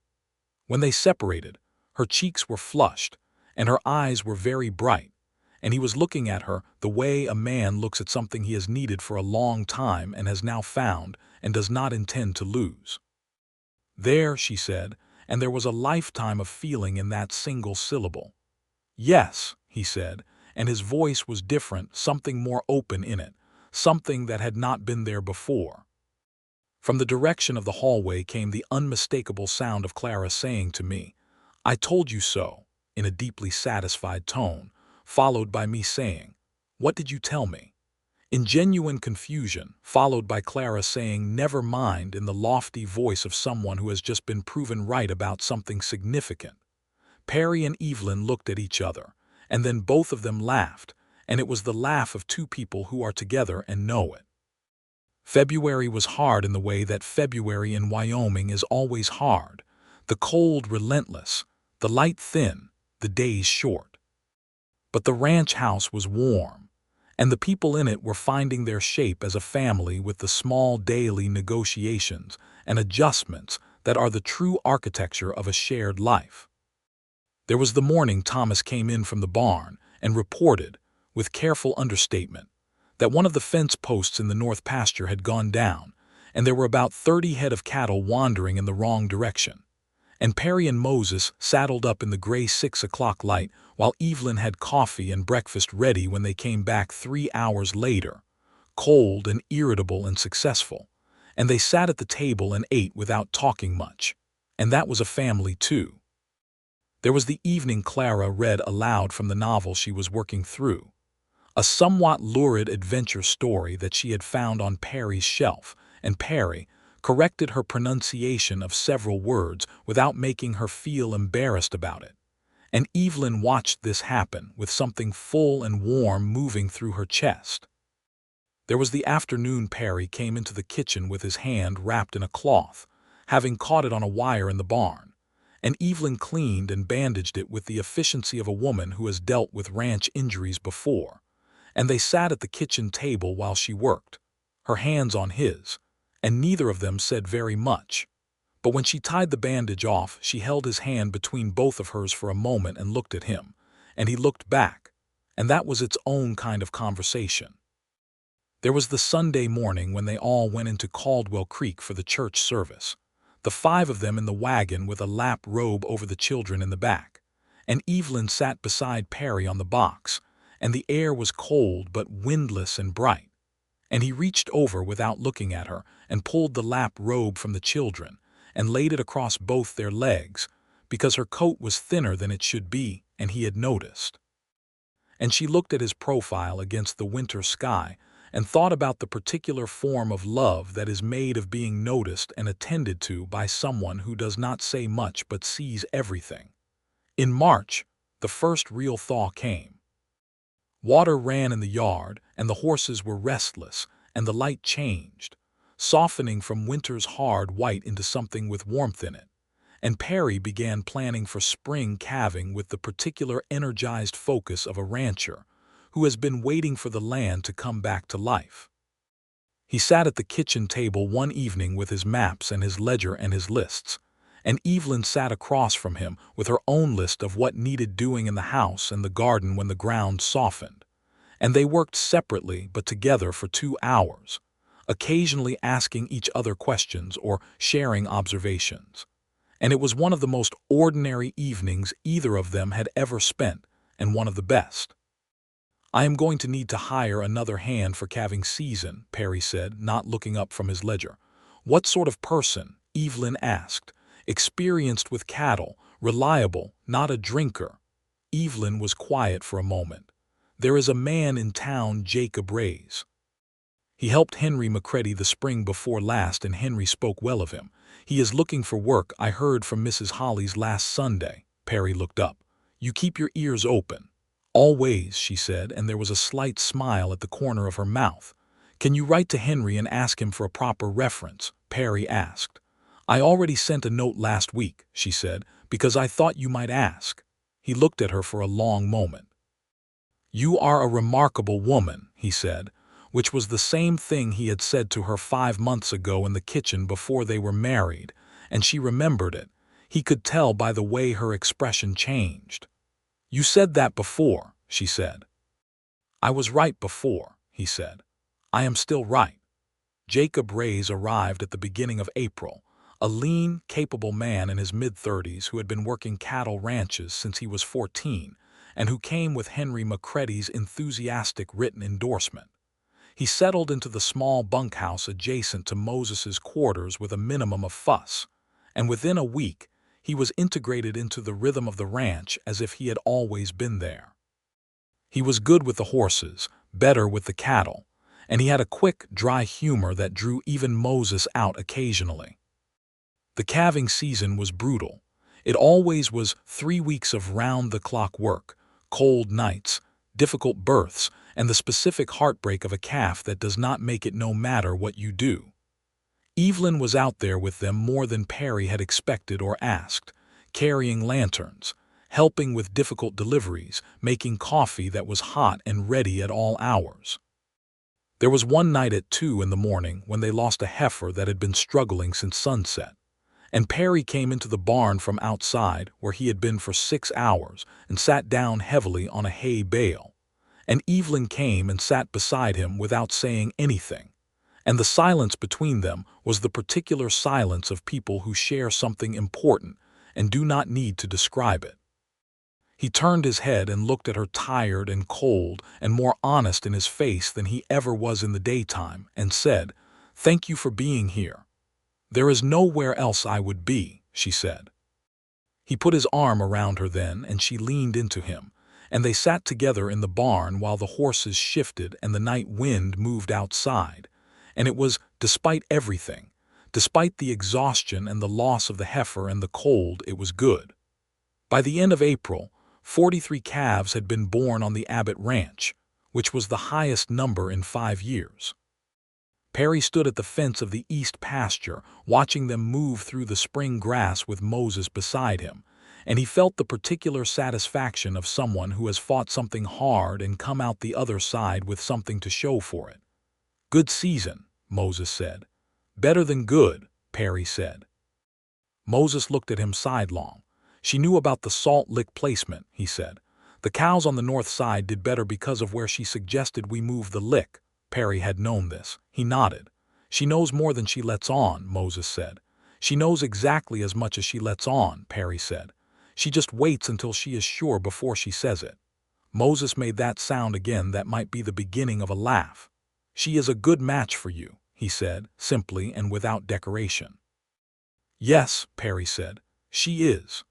Speaker 1: When they separated, her cheeks were flushed, and her eyes were very bright, and he was looking at her the way a man looks at something he has needed for a long time and has now found and does not intend to lose. "There," she said, and there was a lifetime of feeling in that single syllable. "Yes," he said, and his voice was different, something more open in it, something that had not been there before. From the direction of the hallway came the unmistakable sound of Clara saying to me, "I told you so," in a deeply satisfied tone, followed by me saying, "What did you tell me?" in genuine confusion, followed by Clara saying, "Never mind," in the lofty voice of someone who has just been proven right about something significant. Perry and Evelyn looked at each other, and then both of them laughed, and it was the laugh of two people who are together and know it. February was hard in the way that February in Wyoming is always hard, the cold relentless, the light thin, the days short. But the ranch house was warm, and the people in it were finding their shape as a family with the small daily negotiations and adjustments that are the true architecture of a shared life. There was the morning Thomas came in from the barn and reported, with careful understatement, that one of the fence posts in the north pasture had gone down, and there were about 30 head of cattle wandering in the wrong direction. And Perry and Moses saddled up in the gray 6 o'clock light while Evelyn had coffee and breakfast ready when they came back 3 hours later, cold and irritable and successful. And they sat at the table and ate without talking much. And that was a family too. There was the evening Clara read aloud from the novel she was working through, a somewhat lurid adventure story that she had found on Perry's shelf, and Perry corrected her pronunciation of several words without making her feel embarrassed about it. And Evelyn watched this happen with something full and warm moving through her chest. There was the afternoon Perry came into the kitchen with his hand wrapped in a cloth, having caught it on a wire in the barn, and Evelyn cleaned and bandaged it with the efficiency of a woman who has dealt with ranch injuries before, and they sat at the kitchen table while she worked, her hands on his, and neither of them said very much. But when she tied the bandage off, she held his hand between both of hers for a moment and looked at him, and he looked back, and that was its own kind of conversation. There was the Sunday morning when they all went into Caldwell Creek for the church service, the 5 of them in the wagon with a lap robe over the children in the back, and Evelyn sat beside Perry on the box, and the air was cold but windless and bright. And he reached over without looking at her and pulled the lap robe from the children and laid it across both their legs, because her coat was thinner than it should be, and he had noticed. And she looked at his profile against the winter sky and thought about the particular form of love that is made of being noticed and attended to by someone who does not say much but sees everything. In March, the first real thaw came. Water ran in the yard, and the horses were restless, and the light changed, softening from winter's hard white into something with warmth in it. And Perry began planning for spring calving with the particular energized focus of a rancher who has been waiting for the land to come back to life. He sat at the kitchen table one evening with his maps and his ledger and his lists, and Evelyn sat across from him with her own list of what needed doing in the house and the garden when the ground softened. And they worked separately but together for 2 hours, occasionally asking each other questions or sharing observations. And it was one of the most ordinary evenings either of them had ever spent, and one of the best. "I am going to need to hire another hand for calving season," Perry said, not looking up from his ledger. "What sort of person?" Evelyn asked. "Experienced with cattle, reliable, not a drinker." Evelyn was quiet for a moment. "There is a man in town, Jacob Rays. He helped Henry McCready the spring before last, and Henry spoke well of him. He is looking for work, I heard from Mrs. Holly's last Sunday." Perry looked up. "You keep your ears open." "Always," she said, and there was a slight smile at the corner of her mouth. "Can you write to Henry and ask him for a proper reference?" Perry asked. "I already sent a note last week," she said, "because I thought you might ask." He looked at her for a long moment. "You are a remarkable woman," he said, which was the same thing he had said to her 5 months ago in the kitchen before they were married, and she remembered it. He could tell by the way her expression changed. "You said that before," she said. "I was right before," he said. "I am still right." Jacob Rays arrived at the beginning of April, a lean, capable man in his mid-30s who had been working cattle ranches since he was 14, and who came with Henry McCready's enthusiastic written endorsement. He settled into the small bunkhouse adjacent to Moses's quarters with a minimum of fuss, and within a week he was integrated into the rhythm of the ranch as if he had always been there. He was good with the horses, better with the cattle, and he had a quick, dry humor that drew even Moses out occasionally. The calving season was brutal. It always was 3 weeks of round-the-clock work, cold nights, difficult births, and the specific heartbreak of a calf that does not make it no matter what you do. Evelyn was out there with them more than Perry had expected or asked, carrying lanterns, helping with difficult deliveries, making coffee that was hot and ready at all hours. There was one night at 2 in the morning when they lost a heifer that had been struggling since sunset, and Perry came into the barn from outside where he had been for 6 hours and sat down heavily on a hay bale, and Evelyn came and sat beside him without saying anything. And the silence between them was the particular silence of people who share something important and do not need to describe it. He turned his head and looked at her, tired and cold and more honest in his face than he ever was in the daytime, and said, "Thank you for being here." "There is nowhere else I would be," she said. He put his arm around her then, and she leaned into him, and they sat together in the barn while the horses shifted and the night wind moved outside. And it was, despite everything, despite the exhaustion and the loss of the heifer and the cold, it was good. By the end of April, 43 calves had been born on the Abbott Ranch, which was the highest number in 5 years. Perry stood at the fence of the east pasture, watching them move through the spring grass with Moses beside him, and he felt the particular satisfaction of someone who has fought something hard and come out the other side with something to show for it. "Good season," Moses said. "Better than good," Perry said. Moses looked at him sidelong. "She knew about the salt lick placement," he said. "The cows on the north side did better because of where she suggested we move the lick." Perry had known this. He nodded. "She knows more than she lets on," Moses said. "She knows exactly as much as she lets on," Perry said. "She just waits until she is sure before she says it." Moses made that sound again that might be the beginning of a laugh. "She is a good match for you," he said, simply and without decoration. "Yes," Perry said, "she is."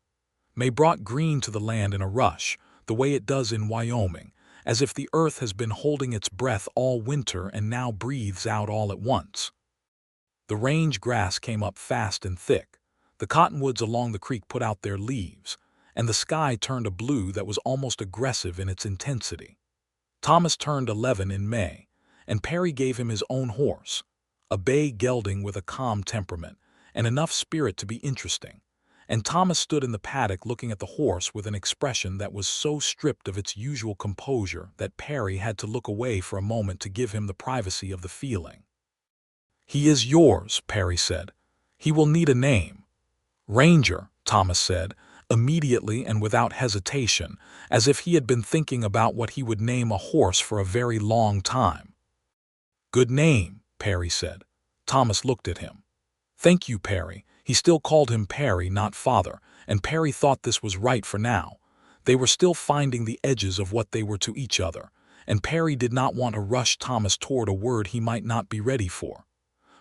Speaker 1: May brought green to the land in a rush, the way it does in Wyoming, as if the earth has been holding its breath all winter and now breathes out all at once. The range grass came up fast and thick, the cottonwoods along the creek put out their leaves, and the sky turned a blue that was almost aggressive in its intensity. Thomas turned 11 in May, and Perry gave him his own horse, a bay gelding with a calm temperament and enough spirit to be interesting. And Thomas stood in the paddock looking at the horse with an expression that was so stripped of its usual composure that Perry had to look away for a moment to give him the privacy of the feeling. "He is yours," Perry said. "He will need a name." "Ranger," Thomas said, immediately and without hesitation, as if he had been thinking about what he would name a horse for a very long time. "Good name," Perry said. Thomas looked at him. "Thank you, Perry." He still called him Perry, not father, and Perry thought this was right for now. They were still finding the edges of what they were to each other, and Perry did not want to rush Thomas toward a word he might not be ready for.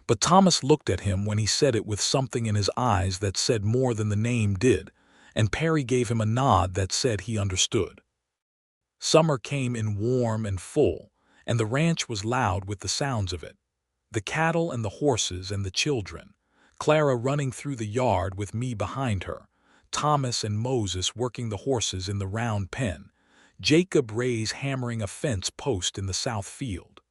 Speaker 1: But Thomas looked at him when he said it with something in his eyes that said more than the name did, and Perry gave him a nod that said he understood. Summer came in warm and full, and the ranch was loud with the sounds of it. The cattle and the horses and the children, Clara running through the yard with me behind her, Thomas and Moses working the horses in the round pen, Jacob Ray's hammering a fence post in the south field.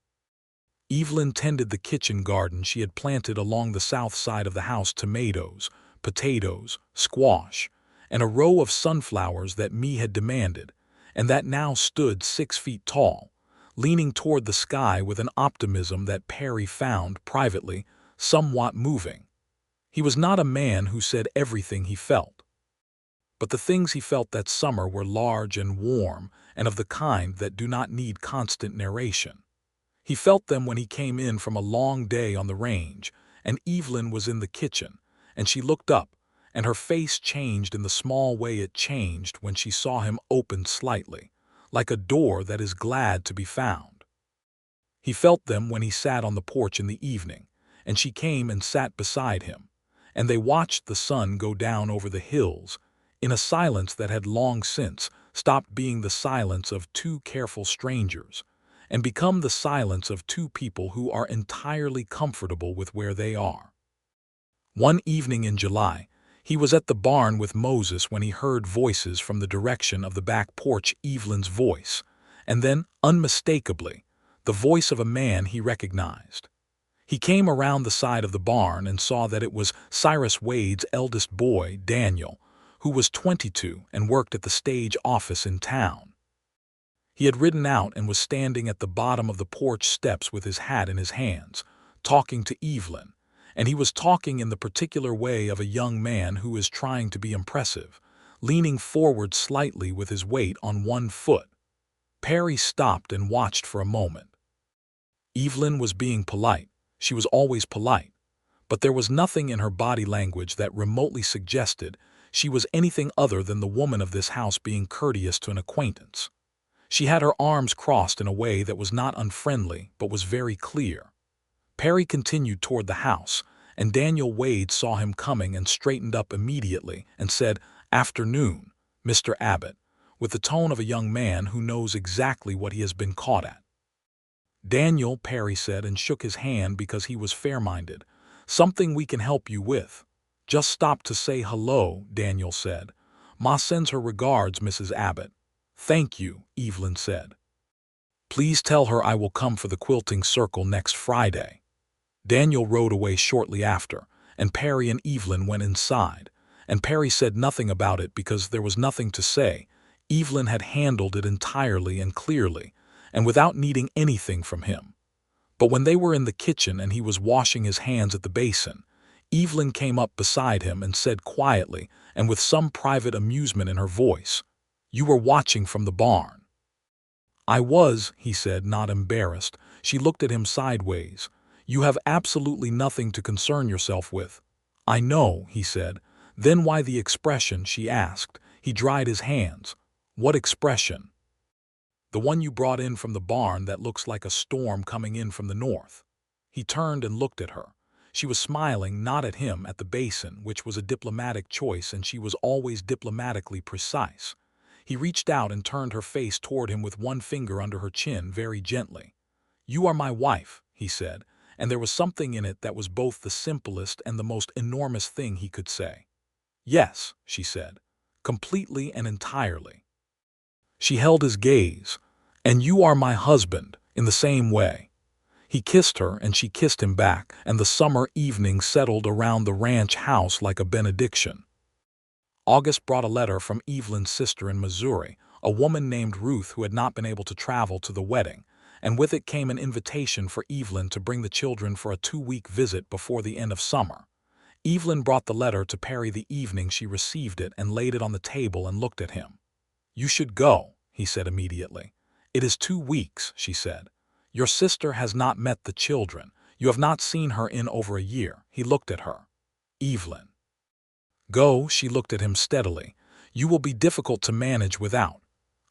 Speaker 1: Evelyn tended the kitchen garden she had planted along the south side of the house: tomatoes, potatoes, squash, and a row of sunflowers that me had demanded, and that now stood 6 feet tall, leaning toward the sky with an optimism that Perry found, privately, somewhat moving. He was not a man who said everything he felt. But the things he felt that summer were large and warm and of the kind that do not need constant narration. He felt them when he came in from a long day on the range, and Evelyn was in the kitchen, and she looked up, and her face changed in the small way it changed when she saw him open slightly, like a door that is glad to be found. He felt them when he sat on the porch in the evening, and she came and sat beside him, and they watched the sun go down over the hills, in a silence that had long since stopped being the silence of two careful strangers, and become the silence of two people who are entirely comfortable with where they are. One evening in July, he was at the barn with Moses when he heard voices from the direction of the back porch: Evelyn's voice, and then, unmistakably, the voice of a man he recognized. He came around the side of the barn and saw that it was Cyrus Wade's eldest boy, Daniel, who was 22 and worked at the stage office in town. He had ridden out and was standing at the bottom of the porch steps with his hat in his hands, talking to Evelyn, and he was talking in the particular way of a young man who is trying to be impressive, leaning forward slightly with his weight on one foot. Perry stopped and watched for a moment. Evelyn was being polite. She was always polite, but there was nothing in her body language that remotely suggested she was anything other than the woman of this house being courteous to an acquaintance. She had her arms crossed in a way that was not unfriendly but was very clear. Perry continued toward the house, and Daniel Wade saw him coming and straightened up immediately and said, "Afternoon, Mr. Abbott," with the tone of a young man who knows exactly what he has been caught at. "Daniel," Perry said, and shook his hand because he was fair-minded. "Something we can help you with." "Just stopped to say hello," Daniel said. "Ma sends her regards, Mrs. Abbott." "Thank you," Evelyn said. "Please tell her I will come for the quilting circle next Friday." Daniel rode away shortly after, and Perry and Evelyn went inside, and Perry said nothing about it because there was nothing to say. Evelyn had handled it entirely and clearly, and without needing anything from him. But when they were in the kitchen and he was washing his hands at the basin, Evelyn came up beside him and said quietly and with some private amusement in her voice, "You were watching from the barn." "I was," he said, not embarrassed. She looked at him sideways. "You have absolutely nothing to concern yourself with." "I know," he said. "Then why the expression?" she asked. He dried his hands. "What expression?" "The one you brought in from the barn that looks like a storm coming in from the north." He turned and looked at her. She was smiling, not at him, at the basin, which was a diplomatic choice, and she was always diplomatically precise. He reached out and turned her face toward him with one finger under her chin very gently. "You are my wife," he said, and there was something in it that was both the simplest and the most enormous thing he could say. "Yes," she said, "completely and entirely." She held his gaze, And you are my husband, in the same way." He kissed her and she kissed him back, and the summer evening settled around the ranch house like a benediction. August brought a letter from Evelyn's sister in Missouri, a woman named Ruth who had not been able to travel to the wedding, and with it came an invitation for Evelyn to bring the children for a 2-week visit before the end of summer. Evelyn brought the letter to Perry the evening she received it and laid it on the table and looked at him. "You should go," he said immediately. "It is 2 weeks," she said. "Your sister has not met the children. You have not seen her in over a year." He looked at her. "Evelyn." "Go," she looked at him steadily. "You will be difficult to manage without."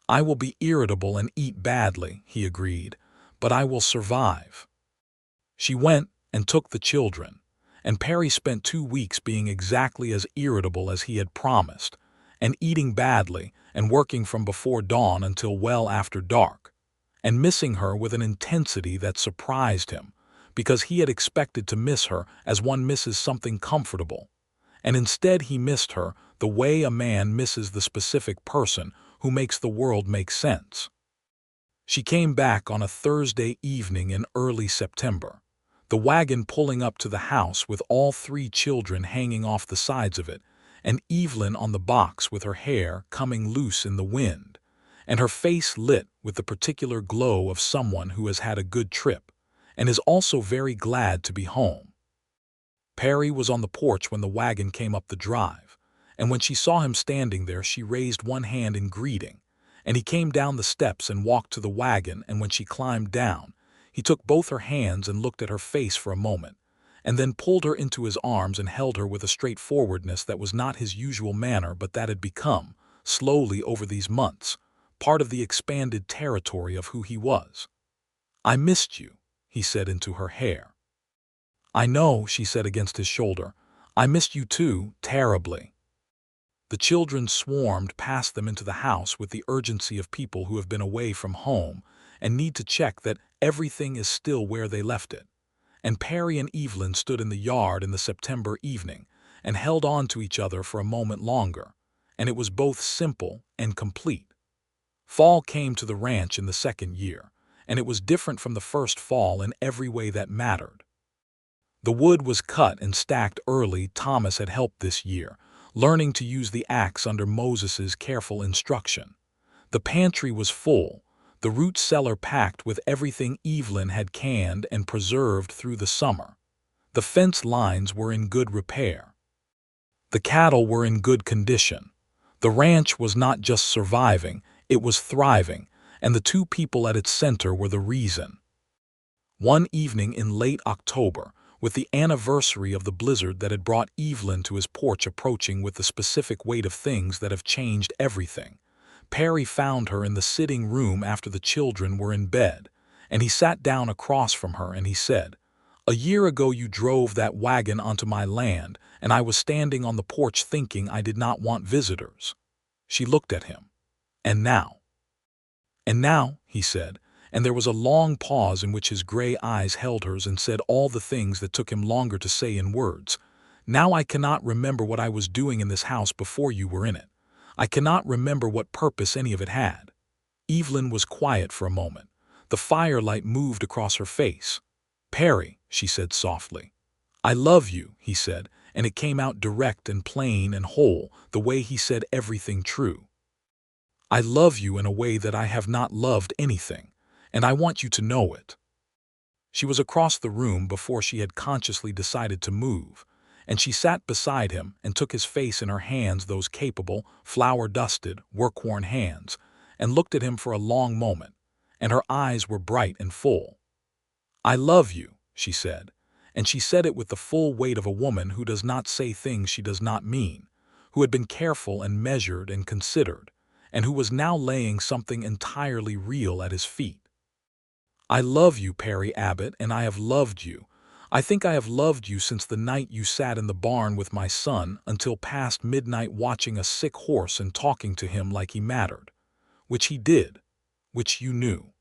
Speaker 1: "I will be irritable and eat badly," he agreed, "but I will survive." She went and took the children, and Perry spent 2 weeks being exactly as irritable as he had promised, and eating badly and working from before dawn until well after dark, and missing her with an intensity that surprised him, because he had expected to miss her as one misses something comfortable. And instead he missed her the way a man misses the specific person who makes the world make sense. She came back on a Thursday evening in early September, the wagon pulling up to the house with all 3 children hanging off the sides of it, and Evelyn on the box with her hair coming loose in the wind, and her face lit with the particular glow of someone who has had a good trip, and is also very glad to be home. Perry was on the porch when the wagon came up the drive, and when she saw him standing there she raised one hand in greeting, and he came down the steps and walked to the wagon, and when she climbed down, he took both her hands and looked at her face for a moment, and then pulled her into his arms and held her with a straightforwardness that was not his usual manner but that had become, slowly over these months, part of the expanded territory of who he was. "I missed you," he said into her hair. "I know," she said against his shoulder. "I missed you too, terribly." The children swarmed past them into the house with the urgency of people who have been away from home and need to check that everything is still where they left it. And Perry and Evelyn stood in the yard in the September evening and held on to each other for a moment longer, and it was both simple and complete. Fall came to the ranch in the 2nd year, and it was different from the first fall in every way that mattered. The wood was cut and stacked early. Thomas had helped this year, learning to use the axe under Moses's careful instruction. The pantry was full, the root cellar packed with everything Evelyn had canned and preserved through the summer. The fence lines were in good repair. The cattle were in good condition. The ranch was not just surviving, it was thriving, and the 2 people at its center were the reason. One evening in late October, with the anniversary of the blizzard that had brought Evelyn to his porch approaching with the specific weight of things that have changed everything, Perry found her in the sitting room after the children were in bed, and he sat down across from her and he said, "A year ago you drove that wagon onto my land, and I was standing on the porch thinking I did not want visitors." She looked at him. "And now?" "And now," he said, and there was a long pause in which his gray eyes held hers and said all the things that took him longer to say in words. "Now I cannot remember what I was doing in this house before you were in it. I cannot remember what purpose any of it had." Evelyn was quiet for a moment. The firelight moved across her face. "Perry," she said softly. "I love you," he said, and it came out direct and plain and whole, the way he said everything true. "I love you in a way that I have not loved anything, and I want you to know it." She was across the room before she had consciously decided to move, and she sat beside him and took his face in her hands, those capable, flour-dusted, work-worn hands, and looked at him for a long moment, and her eyes were bright and full. "I love you," she said, and she said it with the full weight of a woman who does not say things she does not mean, who had been careful and measured and considered, and who was now laying something entirely real at his feet. "I love you, Perry Abbott, and I have loved you. I think I have loved you since the night you sat in the barn with my son until past midnight watching a sick horse and talking to him like he mattered. Which he did. Which you knew."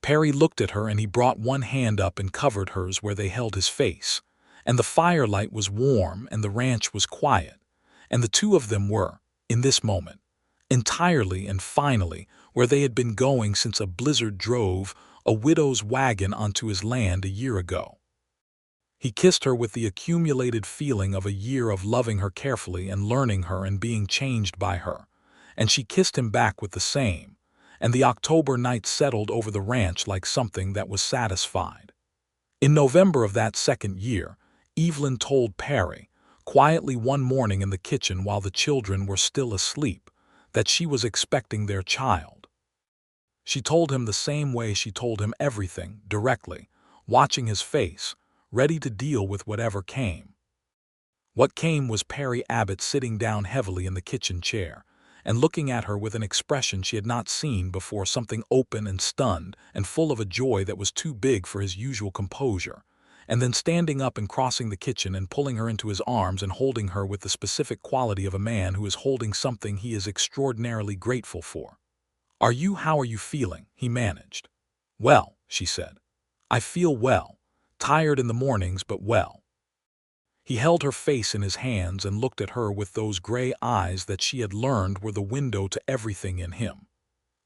Speaker 1: Perry looked at her and he brought one hand up and covered hers where they held his face, and the firelight was warm and the ranch was quiet, and the 2 of them were, in this moment, entirely and finally, where they had been going since a blizzard drove a widow's wagon onto his land a year ago. He kissed her with the accumulated feeling of a year of loving her carefully and learning her and being changed by her, and she kissed him back with the same, and the October night settled over the ranch like something that was satisfied. In November of that second year, Evelyn told Perry, quietly one morning in the kitchen while the children were still asleep, that she was expecting their child. She told him the same way she told him everything, directly, watching his face, ready to deal with whatever came. What came was Perry Abbott sitting down heavily in the kitchen chair and looking at her with an expression she had not seen before, something open and stunned and full of a joy that was too big for his usual composure, and then standing up and crossing the kitchen and pulling her into his arms and holding her with the specific quality of a man who is holding something he is extraordinarily grateful for. How are you feeling?" he managed. "Well," she said. "I feel well. Tired in the mornings, but well." He held her face in his hands and looked at her with those gray eyes that she had learned were the window to everything in him.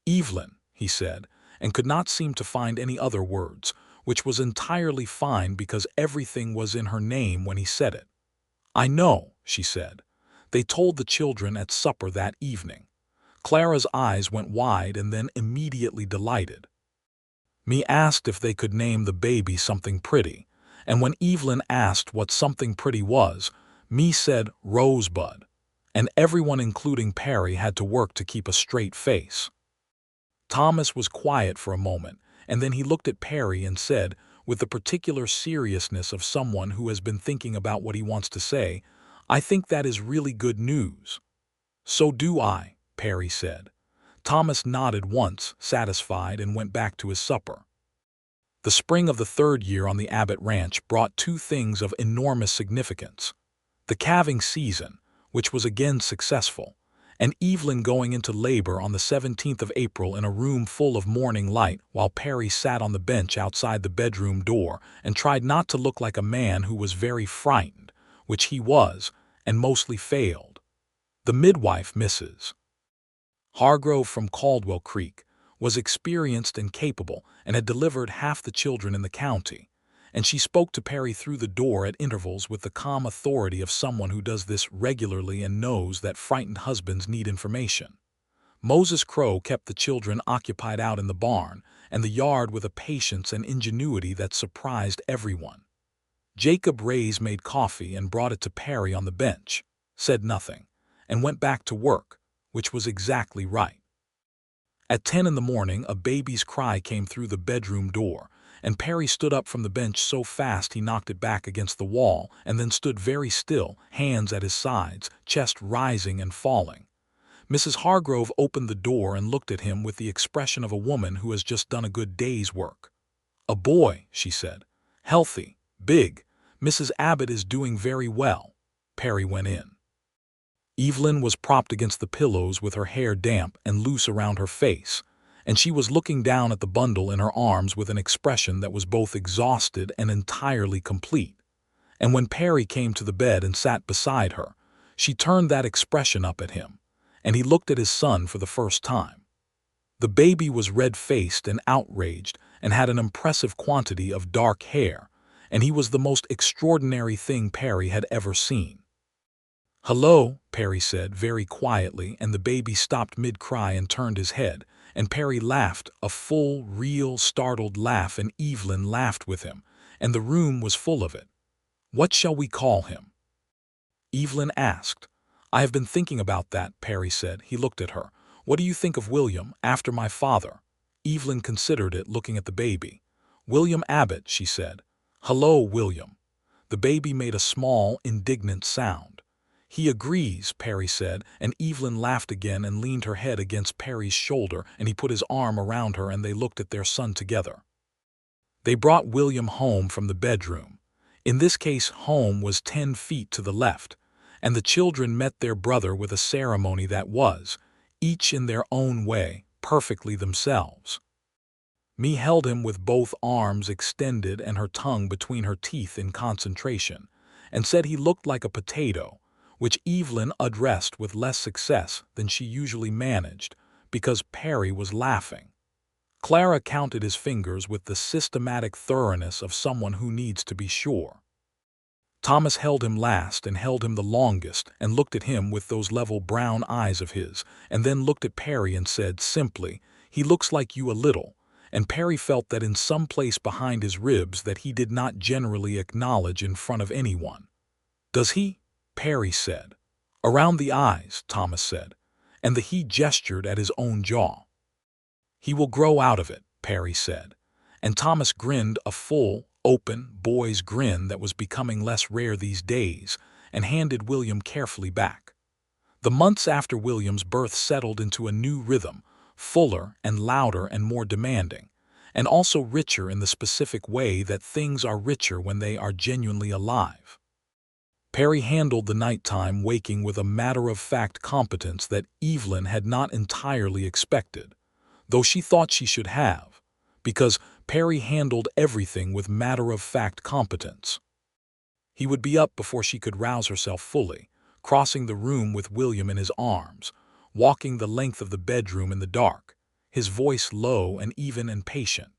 Speaker 1: "Evelyn," he said, and could not seem to find any other words, which was entirely fine because everything was in her name when he said it. "I know," she said. "They told the children at supper that evening." Clara's eyes went wide and then immediately delighted. Me asked if they could name the baby something pretty, and when Evelyn asked what something pretty was, Me said Rosebud, and everyone including Perry had to work to keep a straight face. Thomas was quiet for a moment, and then he looked at Perry and said, with the particular seriousness of someone who has been thinking about what he wants to say, "I think that is really good news." "So do I," Perry said. Thomas nodded once, satisfied, and went back to his supper. The spring of the third year on the Abbott Ranch brought two things of enormous significance: the calving season, which was again successful, and Evelyn going into labor on the 17th of April in a room full of morning light while Perry sat on the bench outside the bedroom door and tried not to look like a man who was very frightened, which he was, and mostly failed. The midwife, Mrs. Hargrove from Caldwell Creek, was experienced and capable and had delivered half the children in the county, and she spoke to Perry through the door at intervals with the calm authority of someone who does this regularly and knows that frightened husbands need information. Moses Crow kept the children occupied out in the barn and the yard with a patience and ingenuity that surprised everyone. Jacob Rays made coffee and brought it to Perry on the bench, said nothing, and went back to work, which was exactly right. At 10 in the morning, a baby's cry came through the bedroom door, and Perry stood up from the bench so fast he knocked it back against the wall and then stood very still, hands at his sides, chest rising and falling. Mrs. Hargrove opened the door and looked at him with the expression of a woman who has just done a good day's work. "A boy," she said. "Healthy, big. Mrs. Abbott is doing very well." Perry went in. Evelyn was propped against the pillows with her hair damp and loose around her face, and she was looking down at the bundle in her arms with an expression that was both exhausted and entirely complete. And when Perry came to the bed and sat beside her, she turned that expression up at him, and he looked at his son for the first time. The baby was red-faced and outraged and had an impressive quantity of dark hair, and he was the most extraordinary thing Perry had ever seen. "Hello," Perry said very quietly, and the baby stopped mid-cry and turned his head, and Perry laughed, a full, real, startled laugh, and Evelyn laughed with him, and the room was full of it. "What shall we call him?" Evelyn asked. "I have been thinking about that," Perry said. He looked at her. "What do you think of William, after my father?" Evelyn considered it, looking at the baby. "William Abbott," she said. "Hello, William." The baby made a small, indignant sound. "He agrees," Perry said, and Evelyn laughed again and leaned her head against Perry's shoulder, and he put his arm around her and they looked at their son together. They brought William home from the bedroom. In this case, home was 10 feet to the left, and the children met their brother with a ceremony that was, each in their own way, perfectly themselves. Me held him with both arms extended and her tongue between her teeth in concentration, and said he looked like a potato, which Evelyn addressed with less success than she usually managed because Perry was laughing. Clara counted his fingers with the systematic thoroughness of someone who needs to be sure. Thomas held him last and held him the longest and looked at him with those level brown eyes of his, and then looked at Perry and said simply, "He looks like you a little," and Perry felt that in some place behind his ribs that he did not generally acknowledge in front of anyone. "Does he?" Perry said. "Around the eyes," Thomas said, and the he gestured at his own jaw. "He will grow out of it," Perry said, and Thomas grinned a full, open, boy's grin that was becoming less rare these days, and handed William carefully back. The months after William's birth settled into a new rhythm, fuller and louder and more demanding, and also richer in the specific way that things are richer when they are genuinely alive. Perry handled the nighttime waking with a matter-of-fact competence that Evelyn had not entirely expected, though she thought she should have, because Perry handled everything with matter-of-fact competence. He would be up before she could rouse herself fully, crossing the room with William in his arms, walking the length of the bedroom in the dark, his voice low and even and patient.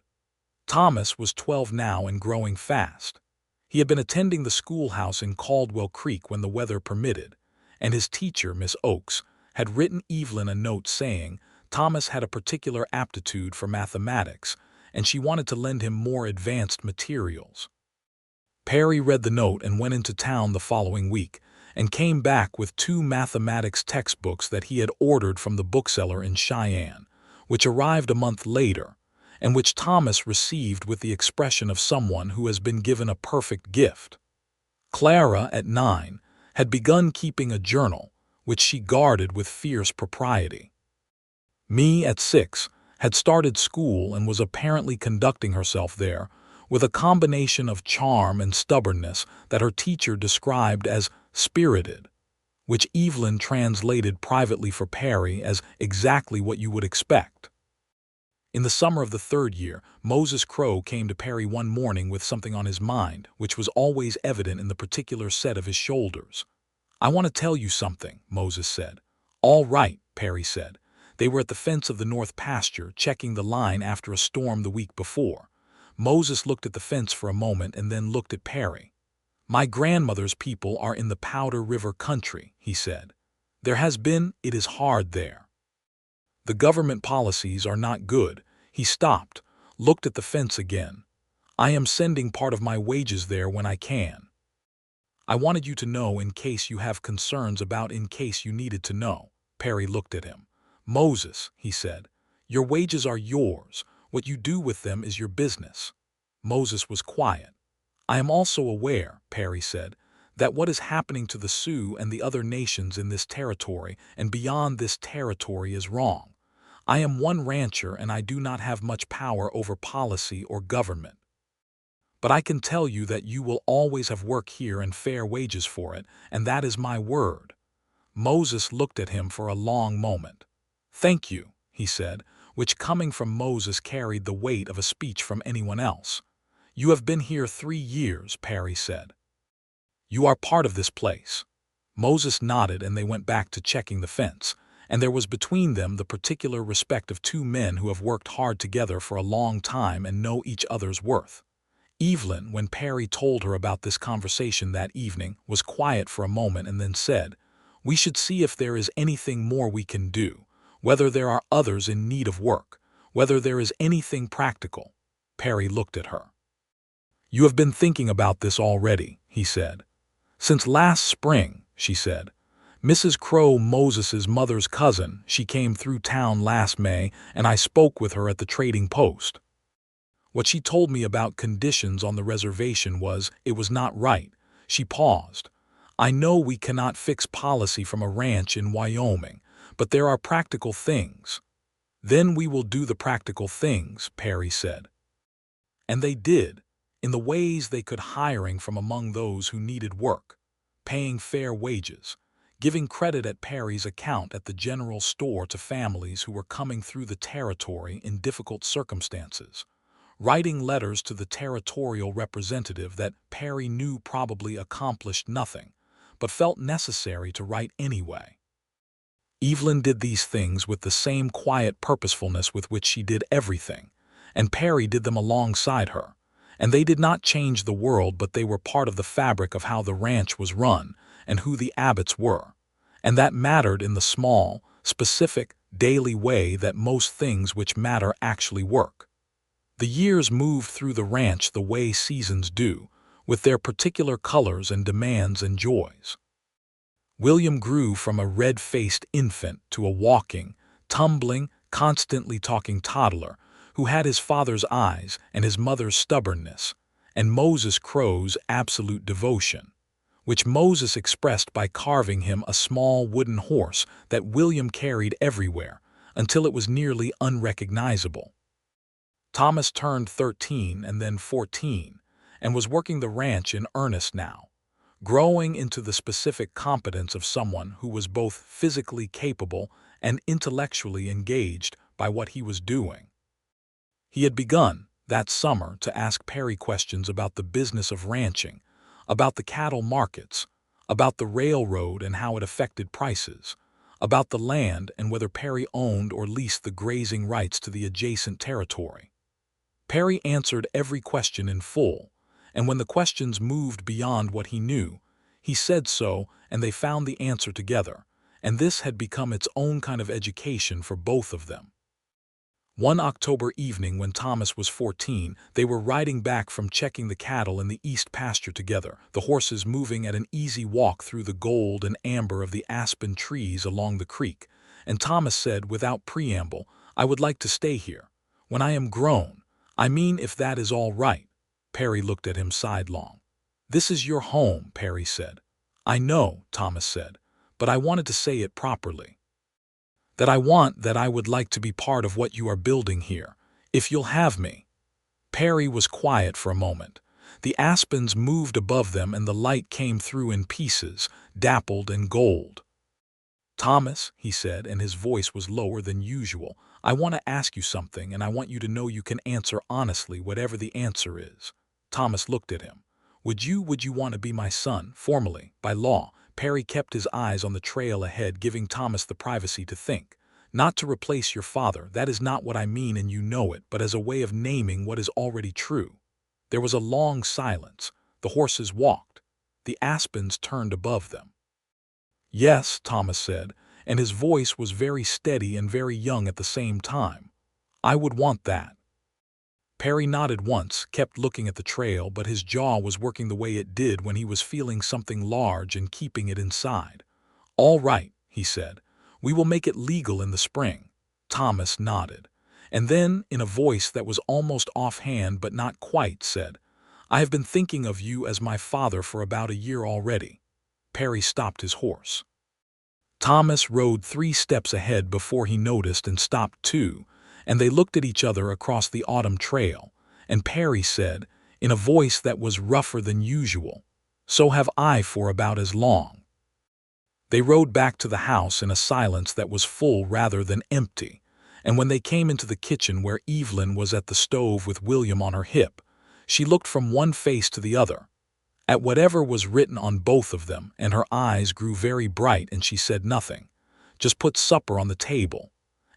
Speaker 1: Thomas was 12 now and growing fast. He had been attending the schoolhouse in Caldwell Creek when the weather permitted, and his teacher, Miss Oakes, had written Evelyn a note saying Thomas had a particular aptitude for mathematics, and she wanted to lend him more advanced materials. Perry read the note and went into town the following week, and came back with 2 mathematics textbooks that he had ordered from the bookseller in Cheyenne, which arrived a month later, and which Thomas received with the expression of someone who has been given a perfect gift. Clara, at 9, had begun keeping a journal, which she guarded with fierce propriety. Me, at 6, had started school and was apparently conducting herself there with a combination of charm and stubbornness that her teacher described as spirited, which Evelyn translated privately for Perry as exactly what you would expect. In the summer of the 3rd year, Moses Crow came to Perry one morning with something on his mind, which was always evident in the particular set of his shoulders. "I want to tell you something," Moses said. "All right," Perry said. They were at the fence of the north pasture, checking the line after a storm the week before. Moses looked at the fence for a moment and then looked at Perry. "My grandmother's people are in the Powder River country," he said. "It is hard there. The government policies are not good." He stopped, looked at the fence again. "I am sending part of my wages there when I can. I wanted you to know in case you have concerns about in case you needed to know." Perry looked at him. "Moses," he said, "your wages are yours. What you do with them is your business." Moses was quiet. "I am also aware," Perry said, "that what is happening to the Sioux and the other nations in this territory and beyond this territory is wrong. I am one rancher and I do not have much power over policy or government. But I can tell you that you will always have work here and fair wages for it, and that is my word." Moses looked at him for a long moment. "Thank you," he said, which coming from Moses carried the weight of a speech from anyone else. "You have been here 3 years, Perry said. You are part of this place." Moses nodded and they went back to checking the fence, and there was between them the particular respect of 2 men who have worked hard together for a long time and know each other's worth. Evelyn, when Perry told her about this conversation that evening, was quiet for a moment and then said, "We should see if there is anything more we can do, whether there are others in need of work, whether there is anything practical." Perry looked at her. "You have been thinking about this already," he said. "Since last spring," she said. "Mrs. Crow, Moses's mother's cousin, she came through town last May, and I spoke with her at the trading post. What she told me about conditions on the reservation was, it was not right." She paused. "I know we cannot fix policy from a ranch in Wyoming, but there are practical things." "Then we will do the practical things," Perry said. And they did, in the ways they could, hiring from among those who needed work, paying fair wages, giving credit at Perry's account at the general store to families who were coming through the territory in difficult circumstances, writing letters to the territorial representative that Perry knew probably accomplished nothing, but felt necessary to write anyway. Evelyn did these things with the same quiet purposefulness with which she did everything, and Perry did them alongside her. And they did not change the world, but they were part of the fabric of how the ranch was run and who the Abbotts were. And that mattered in the small, specific, daily way that most things which matter actually work. The years moved through the ranch the way seasons do, with their particular colors and demands and joys. William grew from a red-faced infant to a walking, tumbling, constantly talking toddler who had his father's eyes and his mother's stubbornness, and Moses Crow's absolute devotion, which Moses expressed by carving him a small wooden horse that William carried everywhere until it was nearly unrecognizable. Thomas turned 13 and then 14 and was working the ranch in earnest now, growing into the specific competence of someone who was both physically capable and intellectually engaged by what he was doing. He had begun, that summer, to ask Perry questions about the business of ranching, about the cattle markets, about the railroad and how it affected prices, about the land and whether Perry owned or leased the grazing rights to the adjacent territory. Perry answered every question in full, and when the questions moved beyond what he knew, he said so, and they found the answer together, and this had become its own kind of education for both of them. One October evening when Thomas was 14, they were riding back from checking the cattle in the east pasture together, the horses moving at an easy walk through the gold and amber of the aspen trees along the creek, and Thomas said without preamble, "I would like to stay here. When I am grown, I mean if that is all right." Perry looked at him sidelong. "This is your home," Perry said. "I know," Thomas said, "but I wanted to say it properly. That I would like to be part of what you are building here, if you'll have me." Perry was quiet for a moment. The aspens moved above them and the light came through in pieces, dappled in gold. "Thomas," he said, and his voice was lower than usual, "I want to ask you something, and I want you to know you can answer honestly whatever the answer is." Thomas looked at him. Would you want to be my son, formally, by law?" Perry kept his eyes on the trail ahead, giving Thomas the privacy to think. "Not to replace your father, that is not what I mean and you know it, but as a way of naming what is already true." There was a long silence. The horses walked. The aspens turned above them. "Yes," Thomas said, and his voice was very steady and very young at the same time. "I would want that." Perry nodded once, kept looking at the trail, but his jaw was working the way it did when he was feeling something large and keeping it inside. "All right," he said. "We will make it legal in the spring." Thomas nodded, and then, in a voice that was almost offhand but not quite, said, "I have been thinking of you as my father for about a year already." Perry stopped his horse. Thomas rode 3 steps ahead before he noticed and stopped too, and they looked at each other across the autumn trail, and Perry said, in a voice that was rougher than usual, "So have I for about as long." They rode back to the house in a silence that was full rather than empty, and when they came into the kitchen where Evelyn was at the stove with William on her hip, she looked from one face to the other, at whatever was written on both of them, and her eyes grew very bright and she said nothing, just put supper on the table.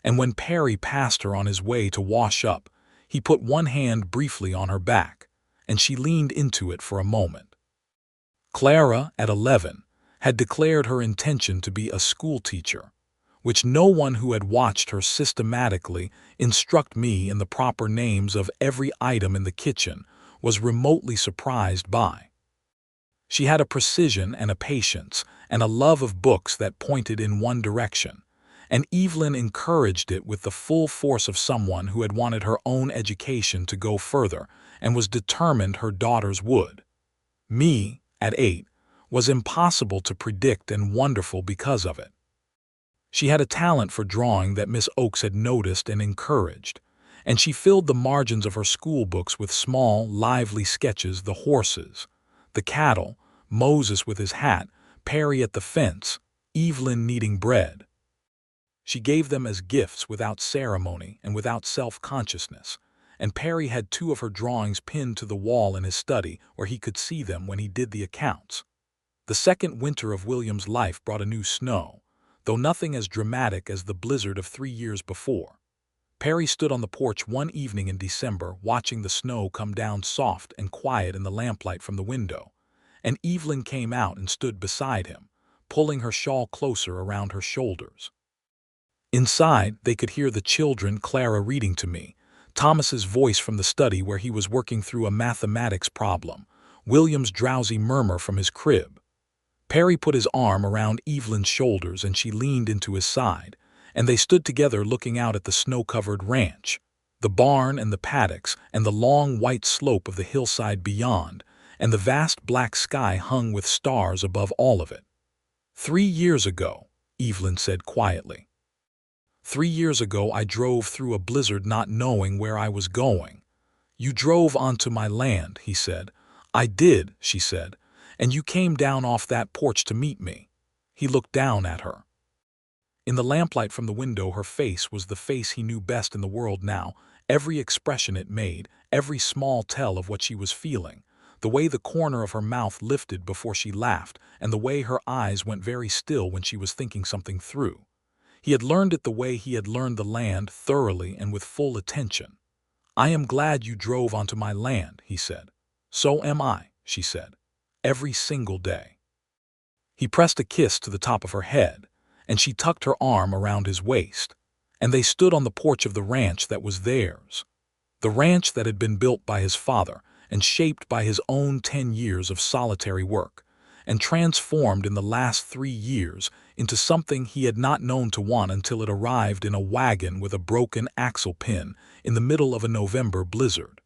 Speaker 1: And when Perry passed her on his way to wash up, he put one hand briefly on her back, and she leaned into it for a moment. Clara, at 11, had declared her intention to be a schoolteacher, which no one who had watched her systematically instruct me in the proper names of every item in the kitchen was remotely surprised by. She had a precision and a patience and a love of books that pointed in one direction, and Evelyn encouraged it with the full force of someone who had wanted her own education to go further and was determined her daughters would. Me, at 8, was impossible to predict and wonderful because of it. She had a talent for drawing that Miss Oakes had noticed and encouraged, and she filled the margins of her school books with small, lively sketches: the horses, the cattle, Moses with his hat, Perry at the fence, Evelyn kneading bread. She gave them as gifts without ceremony and without self-consciousness, and Perry had 2 of her drawings pinned to the wall in his study where he could see them when he did the accounts. The second winter of William's life brought a new snow, though nothing as dramatic as the blizzard of 3 years before. Perry stood on the porch one evening in December, watching the snow come down soft and quiet in the lamplight from the window, and Evelyn came out and stood beside him, pulling her shawl closer around her shoulders. Inside, they could hear the children, Clara reading to me, Thomas's voice from the study where he was working through a mathematics problem, William's drowsy murmur from his crib. Perry put his arm around Evelyn's shoulders and she leaned into his side, and they stood together looking out at the snow-covered ranch, the barn and the paddocks and the long white slope of the hillside beyond, and the vast black sky hung with stars above all of it. 3 years ago, Evelyn said quietly. 3 years ago I drove through a blizzard not knowing where I was going. You drove onto my land, he said. I did, she said. And you came down off that porch to meet me. He looked down at her. In the lamplight from the window, her face was the face he knew best in the world now, every expression it made, every small tell of what she was feeling, the way the corner of her mouth lifted before she laughed, and the way her eyes went very still when she was thinking something through. He had learned it the way he had learned the land, thoroughly and with full attention. I am glad you drove onto my land, he said. So am I, she said. Every single day. He pressed a kiss to the top of her head, and she tucked her arm around his waist, and they stood on the porch of the ranch that was theirs, the ranch that had been built by his father and shaped by his own 10 years of solitary work, and transformed in the last 3 years into something he had not known to want until it arrived in a wagon with a broken axle pin in the middle of a November blizzard.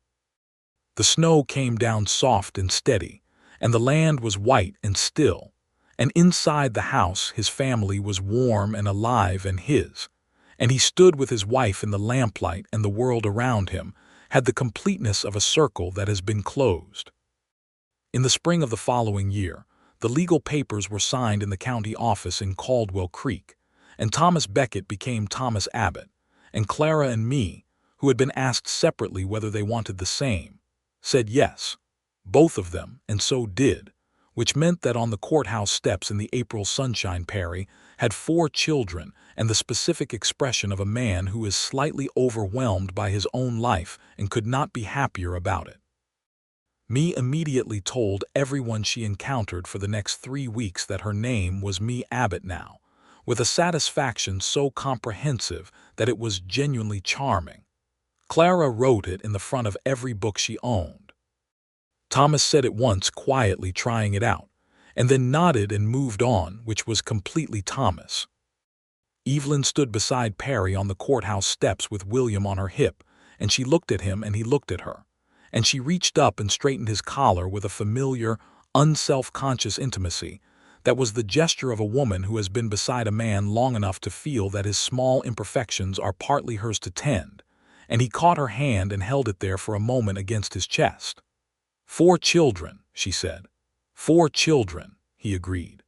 Speaker 1: The snow came down soft and steady, and the land was white and still, and inside the house his family was warm and alive and his, and he stood with his wife in the lamplight, and the world around him had the completeness of a circle that has been closed. In the spring of the following year, the legal papers were signed in the county office in Caldwell Creek, and Thomas Beckett became Thomas Abbott, and Clara and me, who had been asked separately whether they wanted the same, said yes, both of them, and so did, which meant that on the courthouse steps in the April sunshine Perry had 4 children and the specific expression of a man who is slightly overwhelmed by his own life and could not be happier about it. Me immediately told everyone she encountered for the next 3 weeks that her name was Me Abbott now, with a satisfaction so comprehensive that it was genuinely charming. Clara wrote it in the front of every book she owned. Thomas said it once, quietly trying it out, and then nodded and moved on, which was completely Thomas. Evelyn stood beside Perry on the courthouse steps with William on her hip, and she looked at him and he looked at her, and she reached up and straightened his collar with a familiar, unself-conscious intimacy that was the gesture of a woman who has been beside a man long enough to feel that his small imperfections are partly hers to tend, and he caught her hand and held it there for a moment against his chest. 4 children, she said. 4 children, he agreed.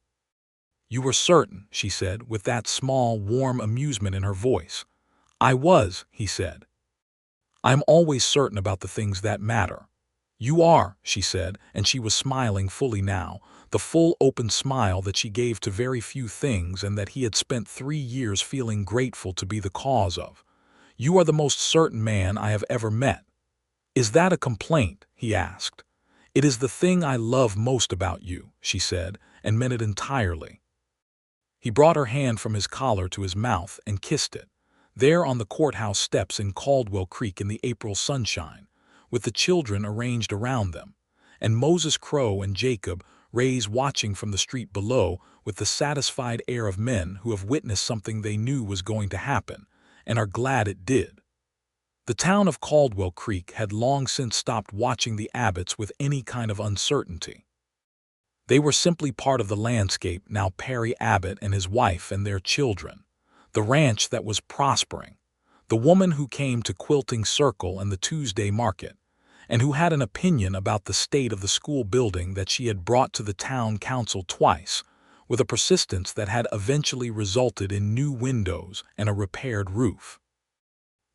Speaker 1: You were certain, she said, with that small, warm amusement in her voice. I was, he said. I'm always certain about the things that matter. You are, she said, and she was smiling fully now, the full open smile that she gave to very few things and that he had spent 3 years feeling grateful to be the cause of. You are the most certain man I have ever met. Is that a complaint? He asked. It is the thing I love most about you, she said, and meant it entirely. He brought her hand from his collar to his mouth and kissed it, there on the courthouse steps in Caldwell Creek in the April sunshine, with the children arranged around them, and Moses Crow and Jacob Rays watching from the street below with the satisfied air of men who have witnessed something they knew was going to happen, and are glad it did. The town of Caldwell Creek had long since stopped watching the Abbotts with any kind of uncertainty. They were simply part of the landscape now, Perry Abbott and his wife and their children, the ranch that was prospering, the woman who came to Quilting Circle and the Tuesday market, and who had an opinion about the state of the school building that she had brought to the town council twice, with a persistence that had eventually resulted in new windows and a repaired roof.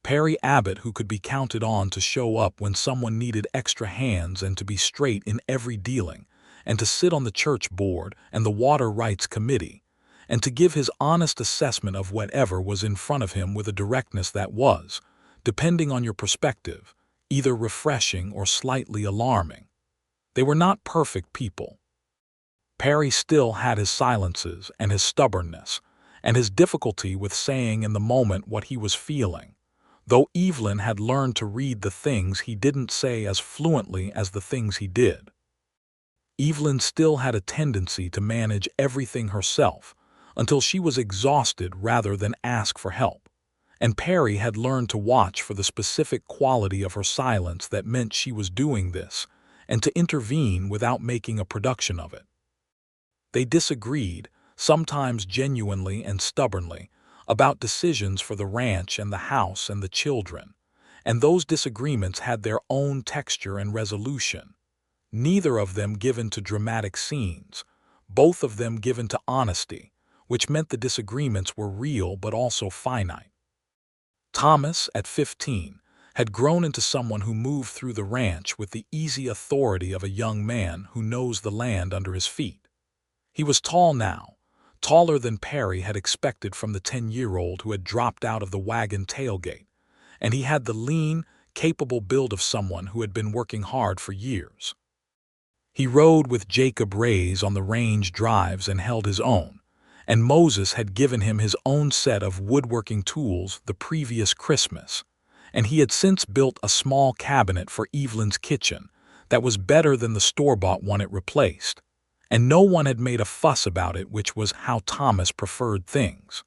Speaker 1: Perry Abbott, who could be counted on to show up when someone needed extra hands and to be straight in every dealing, and to sit on the church board and the water rights committee, and to give his honest assessment of whatever was in front of him with a directness that was, depending on your perspective, either refreshing or slightly alarming. They were not perfect people. Perry still had his silences and his stubbornness, and his difficulty with saying in the moment what he was feeling, though Evelyn had learned to read the things he didn't say as fluently as the things he did. Evelyn still had a tendency to manage everything herself until she was exhausted rather than ask for help, and Perry had learned to watch for the specific quality of her silence that meant she was doing this, and to intervene without making a production of it. They disagreed, sometimes genuinely and stubbornly, about decisions for the ranch and the house and the children, and those disagreements had their own texture and resolution. Neither of them given to dramatic scenes, both of them given to honesty, which meant the disagreements were real but also finite. Thomas, at 15, had grown into someone who moved through the ranch with the easy authority of a young man who knows the land under his feet. He was tall now, taller than Perry had expected from the 10-year-old who had dropped out of the wagon tailgate, and he had the lean, capable build of someone who had been working hard for years. He rode with Jacob Rays on the range drives and held his own, and Moses had given him his own set of woodworking tools the previous Christmas, and he had since built a small cabinet for Evelyn's kitchen that was better than the store-bought one it replaced, and no one had made a fuss about it, which was how Thomas preferred things.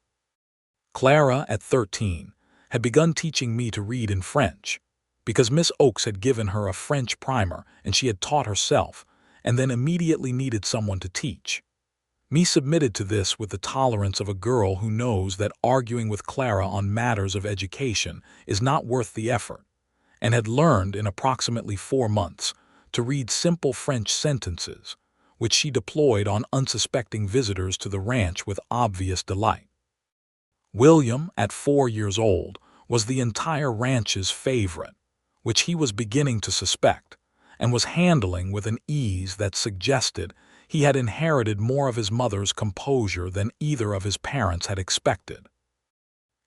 Speaker 1: Clara, at 13, had begun teaching me to read in French, because Miss Oakes had given her a French primer and she had taught herself, and then immediately needed someone to teach. Me submitted to this with the tolerance of a girl who knows that arguing with Clara on matters of education is not worth the effort, and had learned in approximately 4 months to read simple French sentences, which she deployed on unsuspecting visitors to the ranch with obvious delight. William, at 4 years old, was the entire ranch's favorite, which he was beginning to suspect, and was handling with an ease that suggested he had inherited more of his mother's composure than either of his parents had expected.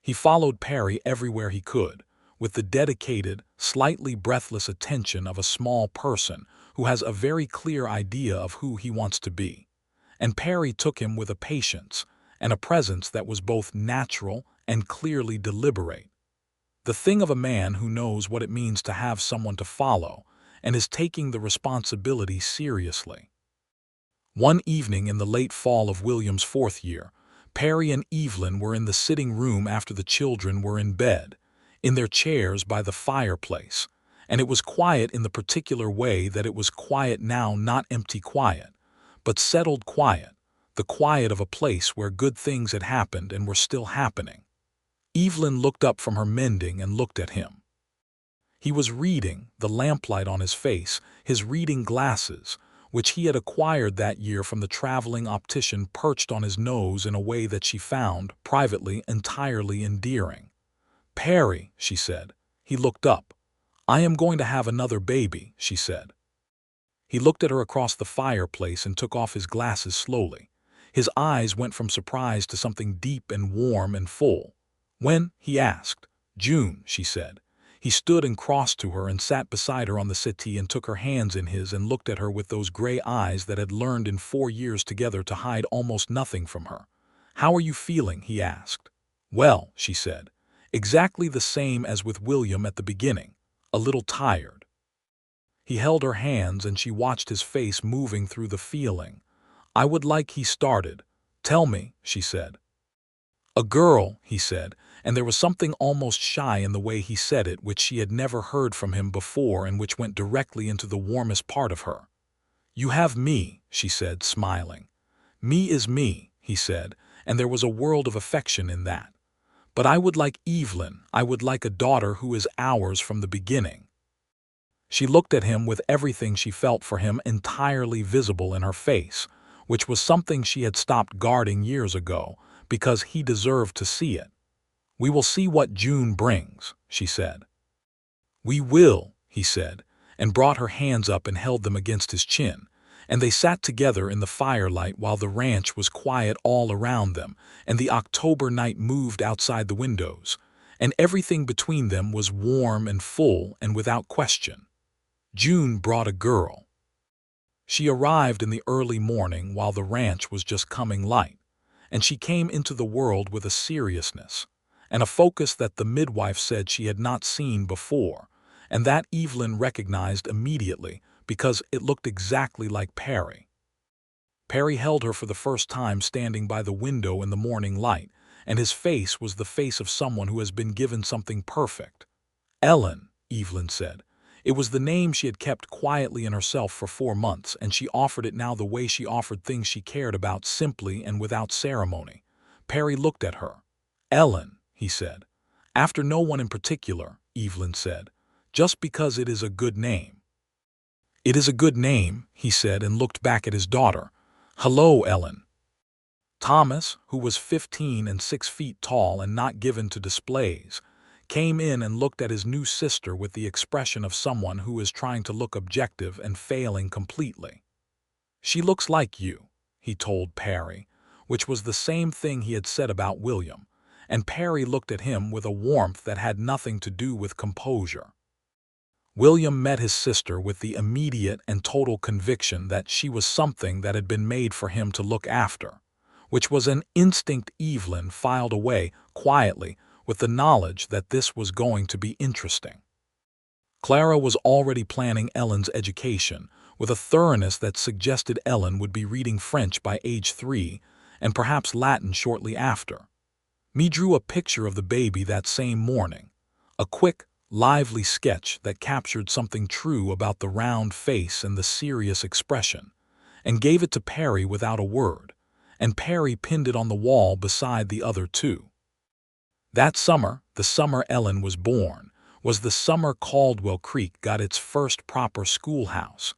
Speaker 1: He followed Perry everywhere he could, with the dedicated, slightly breathless attention of a small person who has a very clear idea of who he wants to be, and Perry took him with a patience and a presence that was both natural and clearly deliberate. The thing of a man who knows what it means to have someone to follow and is taking the responsibility seriously. One evening in the late fall of William's 4th year, Perry and Evelyn were in the sitting room after the children were in bed, in their chairs by the fireplace, and it was quiet in the particular way that it was quiet now, not empty quiet, but settled quiet, the quiet of a place where good things had happened and were still happening. Evelyn looked up from her mending and looked at him. He was reading, the lamplight on his face, his reading glasses, which he had acquired that year from the traveling optician, perched on his nose in a way that she found, privately, entirely endearing. "Perry," she said. He looked up. "I am going to have another baby," she said. He looked at her across the fireplace and took off his glasses slowly. His eyes went from surprise to something deep and warm and full. "When?" he asked. "June," she said. He stood and crossed to her and sat beside her on the settee and took her hands in his and looked at her with those gray eyes that had learned in 4 years together to hide almost nothing from her. "How are you feeling?" he asked. "Well," she said, "exactly the same as with William at the beginning, a little tired." He held her hands and she watched his face moving through the feeling. "I would like," he started. "Tell me," she said. "A girl," he said, and there was something almost shy in the way he said it which she had never heard from him before and which went directly into the warmest part of her. "You have me," she said, smiling. "Me is me," he said, and there was a world of affection in that. "But I would like Evelyn, I would like a daughter who is ours from the beginning." She looked at him with everything she felt for him entirely visible in her face, which was something she had stopped guarding years ago, because he deserved to see it. "We will see what June brings," she said. "We will," he said, and brought her hands up and held them against his chin, and they sat together in the firelight while the ranch was quiet all around them, and the October night moved outside the windows, and everything between them was warm and full and without question. June brought a girl. She arrived in the early morning while the ranch was just coming light, and she came into the world with a seriousness and a focus that the midwife said she had not seen before, and that Evelyn recognized immediately because it looked exactly like Perry. Perry held her for the first time standing by the window in the morning light, and his face was the face of someone who has been given something perfect. Ellen, Evelyn said. It was the name she had kept quietly in herself for 4 months, and she offered it now the way she offered things she cared about, simply and without ceremony. Perry looked at her. Ellen, he said. After no one in particular, Evelyn said. Just because it is a good name. It is a good name, he said, and looked back at his daughter. Hello, Ellen. Thomas, who was 15 and 6 feet tall and not given to displays, came in and looked at his new sister with the expression of someone who is trying to look objective and failing completely. She looks like you, he told Perry, which was the same thing he had said about William, and Perry looked at him with a warmth that had nothing to do with composure. William met his sister with the immediate and total conviction that she was something that had been made for him to look after, which was an instinct Evelyn filed away quietly with the knowledge that this was going to be interesting. Clara was already planning Ellen's education with a thoroughness that suggested Ellen would be reading French by age 3 and perhaps Latin shortly after. Me drew a picture of the baby that same morning, a quick, lively sketch that captured something true about the round face and the serious expression, and gave it to Perry without a word, and Perry pinned it on the wall beside the other two. That summer, the summer Ellen was born, was the summer Caldwell Creek got its first proper schoolhouse,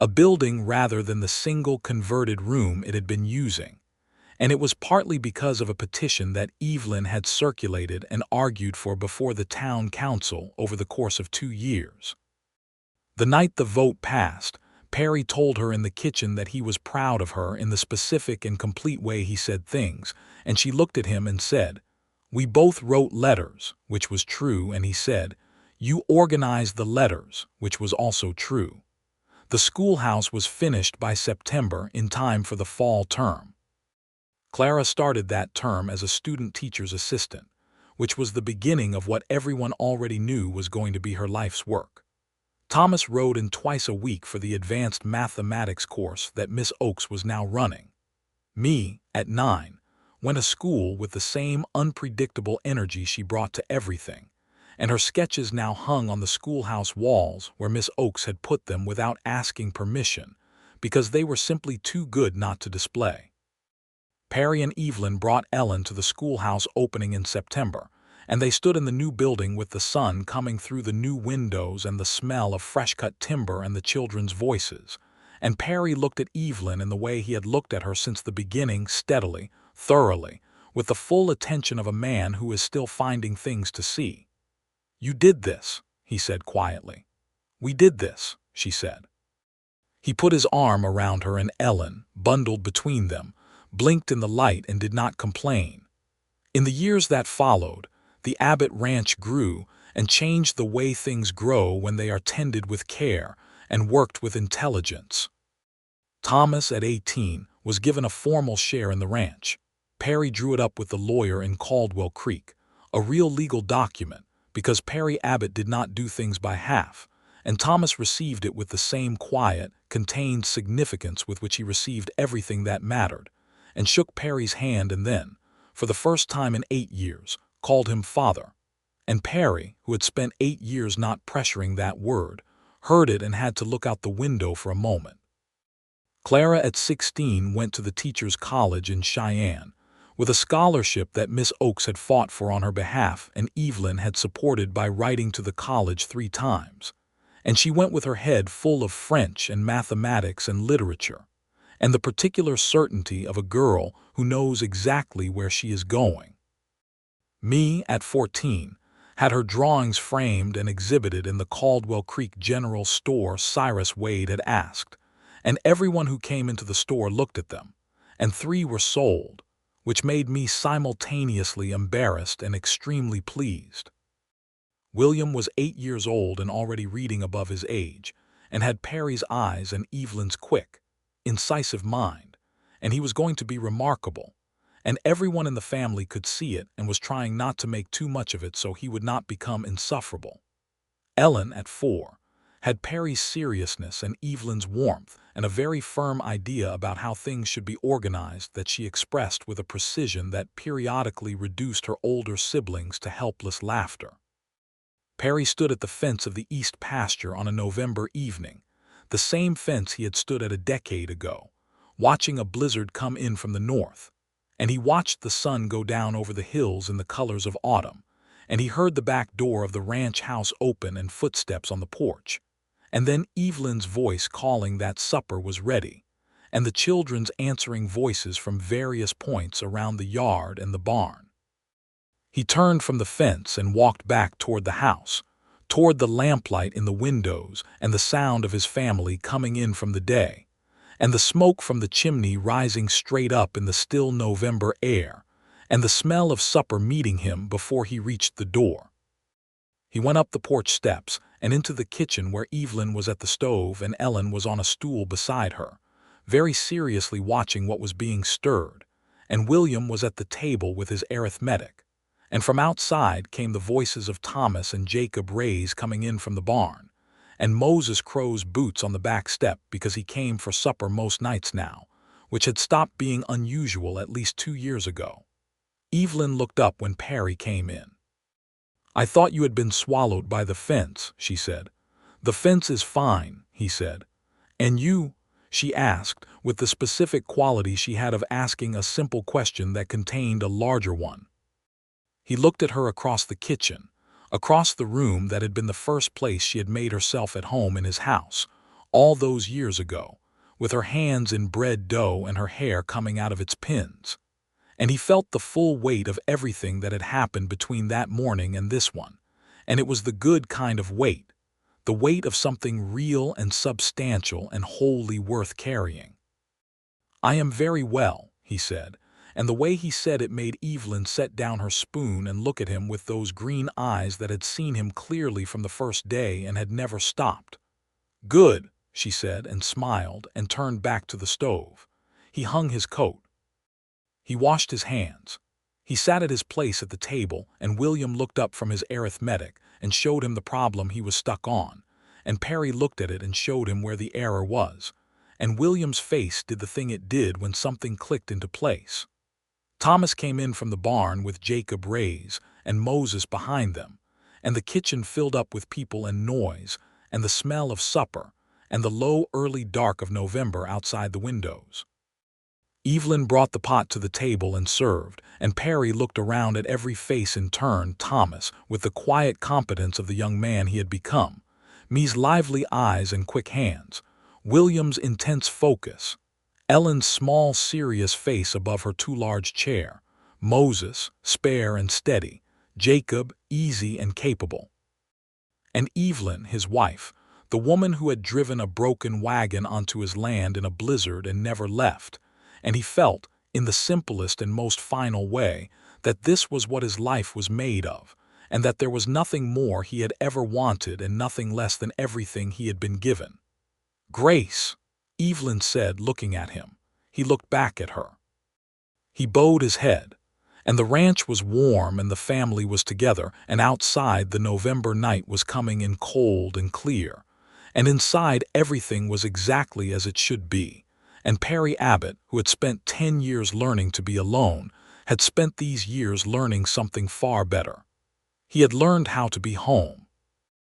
Speaker 1: a building rather than the single converted room it had been using, and it was partly because of a petition that Evelyn had circulated and argued for before the town council over the course of 2 years. The night the vote passed, Perry told her in the kitchen that he was proud of her in the specific and complete way he said things, and she looked at him and said, "We both wrote letters," which was true, and he said, "You organized the letters," which was also true. The schoolhouse was finished by September in time for the fall term. Clara started that term as a student teacher's assistant, which was the beginning of what everyone already knew was going to be her life's work. Thomas rode in twice a week for the advanced mathematics course that Miss Oakes was now running. Me, at 9, went to school with the same unpredictable energy she brought to everything, and her sketches now hung on the schoolhouse walls where Miss Oakes had put them without asking permission, because they were simply too good not to display. Perry and Evelyn brought Ellen to the schoolhouse opening in September, and they stood in the new building with the sun coming through the new windows and the smell of fresh-cut timber and the children's voices, and Perry looked at Evelyn in the way he had looked at her since the beginning, steadily, thoroughly, with the full attention of a man who is still finding things to see. "You did this," he said quietly. "We did this," she said. He put his arm around her, and Ellen, bundled between them, blinked in the light and did not complain. In the years that followed, the Abbott Ranch grew and changed the way things grow when they are tended with care and worked with intelligence. Thomas, at 18, was given a formal share in the ranch. Perry drew it up with the lawyer in Caldwell Creek, a real legal document, because Perry Abbott did not do things by half, and Thomas received it with the same quiet, contained significance with which he received everything that mattered, and shook Perry's hand and then, for the first time in 8 years, called him father. And Perry, who had spent 8 years not pressuring that word, heard it and had to look out the window for a moment. Clara, at 16, went to the Teachers' College in Cheyenne, with a scholarship that Miss Oakes had fought for on her behalf and Evelyn had supported by writing to the college 3 times. And she went with her head full of French and mathematics and literature, and the particular certainty of a girl who knows exactly where she is going. Me, at 14, had her drawings framed and exhibited in the Caldwell Creek General Store Cyrus Wade had asked, and everyone who came into the store looked at them, and 3 were sold, which made me simultaneously embarrassed and extremely pleased. William was 8 years old and already reading above his age, and had Perry's eyes and Evelyn's quick, incisive mind, and he was going to be remarkable, and everyone in the family could see it and was trying not to make too much of it so he would not become insufferable. Ellen, at 4, had Perry's seriousness and Evelyn's warmth and a very firm idea about how things should be organized that she expressed with a precision that periodically reduced her older siblings to helpless laughter. Perry stood at the fence of the east pasture on a November evening, the same fence he had stood at a decade ago, watching a blizzard come in from the north, and he watched the sun go down over the hills in the colors of autumn, and he heard the back door of the ranch house open and footsteps on the porch, and then Evelyn's voice calling that supper was ready, and the children's answering voices from various points around the yard and the barn. He turned from the fence and walked back toward the house, toward the lamplight in the windows and the sound of his family coming in from the day, and the smoke from the chimney rising straight up in the still November air, and the smell of supper meeting him before he reached the door. He went up the porch steps and into the kitchen where Evelyn was at the stove and Ellen was on a stool beside her, very seriously watching what was being stirred, and William was at the table with his arithmetic, and from outside came the voices of Thomas and Jacob Rays coming in from the barn, and Moses Crow's boots on the back step because he came for supper most nights now, which had stopped being unusual at least 2 years ago. Evelyn looked up when Perry came in. "I thought you had been swallowed by the fence," she said. "The fence is fine," he said. "And you?" she asked, with the specific quality she had of asking a simple question that contained a larger one. He looked at her across the kitchen, across the room that had been the first place she had made herself at home in his house, all those years ago, with her hands in bread dough and her hair coming out of its pins. And he felt the full weight of everything that had happened between that morning and this one, and it was the good kind of weight, the weight of something real and substantial and wholly worth carrying. "I am very well," he said, and the way he said it made Evelyn set down her spoon and look at him with those green eyes that had seen him clearly from the first day and had never stopped. "Good," she said, and smiled and turned back to the stove. He hung his coat. He washed his hands. He sat at his place at the table, and William looked up from his arithmetic and showed him the problem he was stuck on, and Perry looked at it and showed him where the error was, and William's face did the thing it did when something clicked into place. Thomas came in from the barn with Jacob Rays and Moses behind them, and the kitchen filled up with people and noise, and the smell of supper, and the low early dark of November outside the windows. Evelyn brought the pot to the table and served, and Perry looked around at every face in turn, Thomas, with the quiet competence of the young man he had become, me's lively eyes and quick hands, William's intense focus, Ellen's small, serious face above her too large chair, Moses, spare and steady, Jacob, easy and capable. And Evelyn, his wife, the woman who had driven a broken wagon onto his land in a blizzard and never left, and he felt, in the simplest and most final way, that this was what his life was made of, and that there was nothing more he had ever wanted and nothing less than everything he had been given. "Grace," Evelyn said, looking at him. He looked back at her. He bowed his head, and the ranch was warm and the family was together, and outside the November night was coming in cold and clear, and inside everything was exactly as it should be, and Perry Abbott, who had spent 10 years learning to be alone, had spent these years learning something far better. He had learned how to be home,